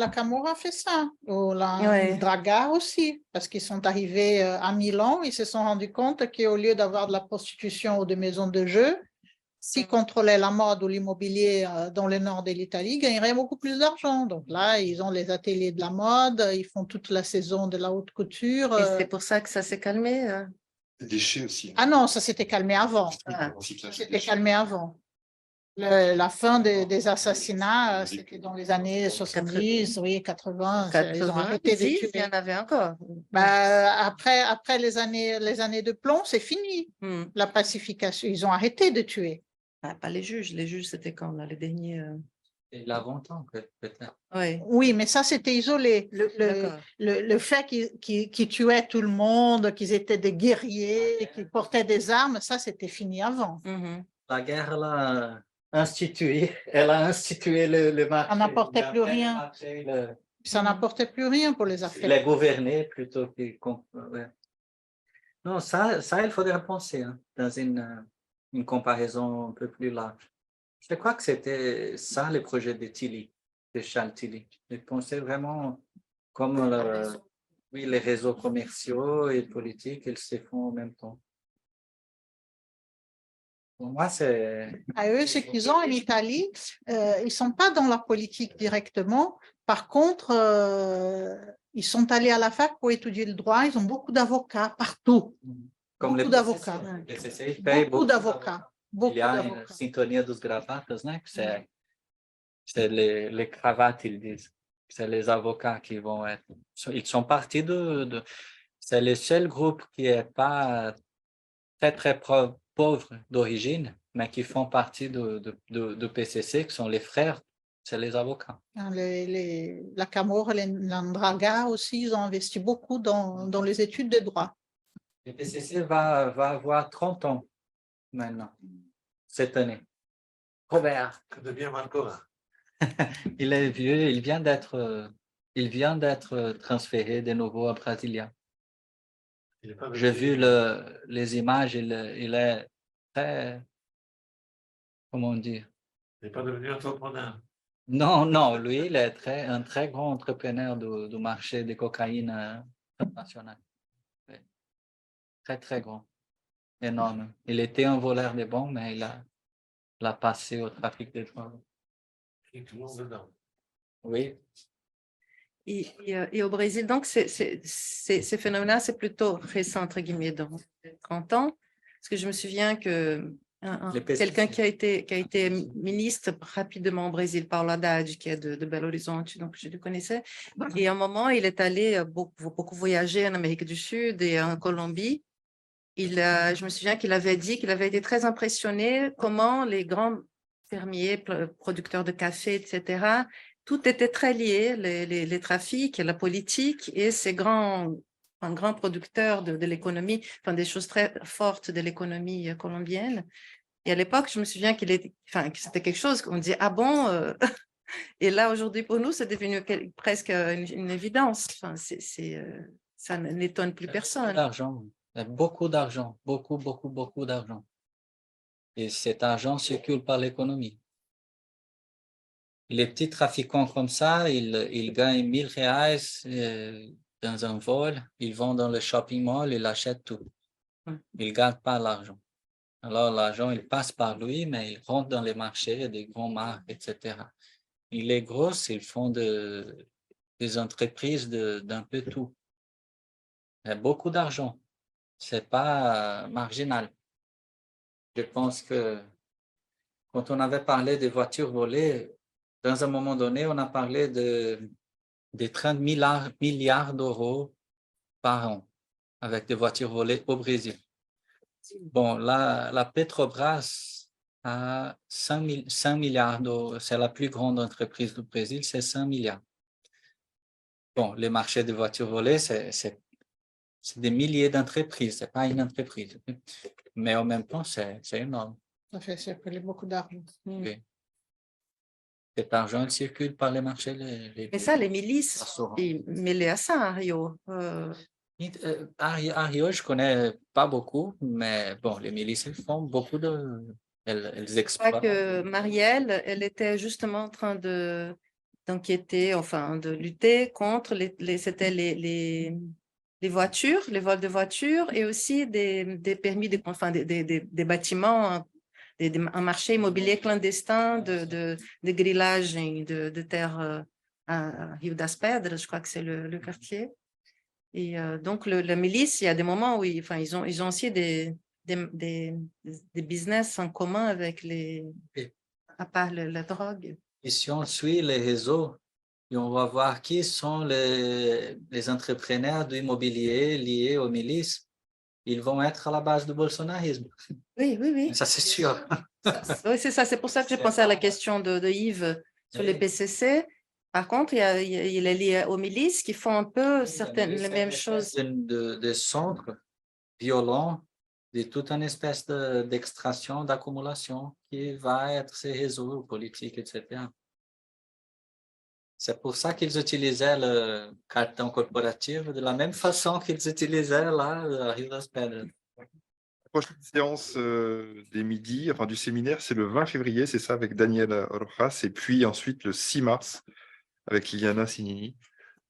Camorra fait ça, ou la Dragar aussi, parce qu'ils sont arrivés à Milan, ils se sont rendus compte qu'au lieu d'avoir de la prostitution ou des maisons de jeu, s'ils contrôlaient la mode ou l'immobilier dans le nord de l'Italie, ils gagneraient beaucoup plus d'argent. Donc là, ils ont les ateliers de la mode, ils font toute la saison de la haute couture. Et c'est pour ça que ça s'est calmé Les déchets aussi. Ah non, ça s'était calmé avant. C'était calmé avant. La fin des assassinats, c'était dans les années 70, oui, 80. Ils ont arrêté de tuer. Il y en avait encore. Après les années de plomb, c'est fini. La pacification, ils ont arrêté de tuer. Pas les juges. Les juges, c'était quand, là, les derniers… Et l'avant-temps, peut-être. Oui, mais ça, c'était isolé. Le fait qu'ils tuaient tout le monde, qu'ils étaient des guerriers, qu'ils portaient des armes, ça, c'était fini avant. La guerre, là, elle a institué le marché. Ça n'apportait plus rien. Marché, Ça n'apportait plus rien pour les les affaires. gouverner plutôt que... ouais. Non, ça, il faudrait penser hein, dans une comparaison un peu plus large. Je crois que c'était ça le projet de Tilly, de Charles Tilly. Il pensait vraiment comme oui, les réseaux commerciaux et politiques, ils se font en même temps. Pour moi, c'est... À eux, ce qu'ils ont en Italie, ils ne sont pas dans la politique directement. Par contre, ils sont allés à la fac pour étudier le droit. Ils ont beaucoup d'avocats partout. Comme Beaucoup d'avocats. Les PCC payent Beaucoup d'avocats. Il Beaucoup y a une d'avocats. syntonie dos gravatas, né? Que c'est les cravates, ils disent. C'est les avocats qui vont être... Ils sont partis c'est le seul groupe qui n'est pas très pauvre d'origine, mais qui font partie de PCC, qui sont les frères, c'est les avocats. La Camorra, l'Andraga aussi, ils ont investi beaucoup dans les études de droit. Le PCC va avoir 30 ans maintenant, cette année. Robert. Que devient Marcora? Il est vieux, il vient d'être transféré de nouveau à Brasilia. J'ai vu les images, il est très, comment dire? Il n'est pas devenu entrepreneur. Non, lui, il est un très grand entrepreneur du marché de cocaïne international. Oui. Très grand, énorme. Il était un voleur de bombes, mais il a passé au trafic de drogue. Et tout le monde dedans. Oui. Et au Brésil, donc, ces phénomènes-là, c'est plutôt récent, entre guillemets, dans 30 ans. Parce que je me souviens que quelqu'un qui a été ministre rapidement au Brésil, Paulo Haddad, qui est de Belo Horizonte, donc je le connaissais. Et à un moment, il est allé beaucoup voyager en Amérique du Sud et en Colombie. Je me souviens qu'il avait dit qu'il avait été très impressionné comment les grands fermiers, producteurs de café, etc., tout était très lié, les trafics, la politique et ces grands producteurs de l'économie, enfin des choses très fortes de l'économie colombienne. Et à l'époque, je me souviens que c'était quelque chose qu'on dit, ah bon et là, aujourd'hui, pour nous, c'est devenu presque une évidence. Enfin, ça n'étonne plus personne. Beaucoup d'argent, beaucoup d'argent. Et cet argent circule par l'économie. Les petits trafiquants comme ça, ils gagnent 1000 reais dans un vol, ils vont dans le shopping mall, ils achètent tout. Ils ne gardent pas l'argent. Alors, l'argent, il passe par lui, mais il rentre dans les marchés, des grandes marques, etc. Et les grosses, ils font des entreprises d'un peu tout. Il y a beaucoup d'argent. Ce n'est pas marginal. Je pense que quand on avait parlé des voitures volées, dans un moment donné, on a parlé de 30 milliards d'euros par an avec des voitures volées au Brésil. Bon, la Petrobras a 5 milliards d'euros. C'est la plus grande entreprise du Brésil, c'est 5 milliards. Bon, les marchés de voitures volées, c'est des milliers d'entreprises, ce n'est pas une entreprise. Mais en même temps, c'est énorme. Ça fait circuler beaucoup d'argent. Oui. Cet argent il circule par les marchés. Mais ça, les milices, ils mêlés à ça, à Rio. À Rio, je ne connais pas beaucoup, mais bon, les milices, elles font beaucoup elles exploitent. Je crois que Marielle, elle était justement en train d'enquêter, enfin, de lutter contre les voitures, les vols de voitures et aussi des permis, des bâtiments, un marché immobilier clandestin de grillage de terre à Rio das Pedras, je crois que c'est le quartier. Et donc, la milice, il y a des moments où ils ont aussi des business en commun avec à part la drogue. Et si on suit les réseaux, et on va voir qui sont les entrepreneurs de l'immobilier liés aux milices. Ils vont être à la base du bolsonarisme. Oui. Ça, c'est sûr. Oui, c'est ça. C'est pour ça que j'ai pensé à la question de Yves sur les PCC. Par contre, il est lié aux milices qui font un peu les mêmes choses. Des centres violents toute une espèce d'extraction, d'accumulation qui va être ces réseaux politiques, etc. C'est pour ça qu'ils utilisaient le cartão corporativo de la même façon qu'ils utilisaient là à Rio das Pedras. La prochaine séance des midis, enfin du séminaire, c'est le 20 février, c'est ça, avec Daniel Rojas, et puis ensuite le 6 mars avec Liliana Signini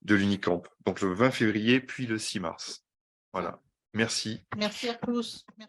de l'Unicamp. Donc le 20 février, puis le 6 mars. Voilà. Merci. Merci à tous. Merci.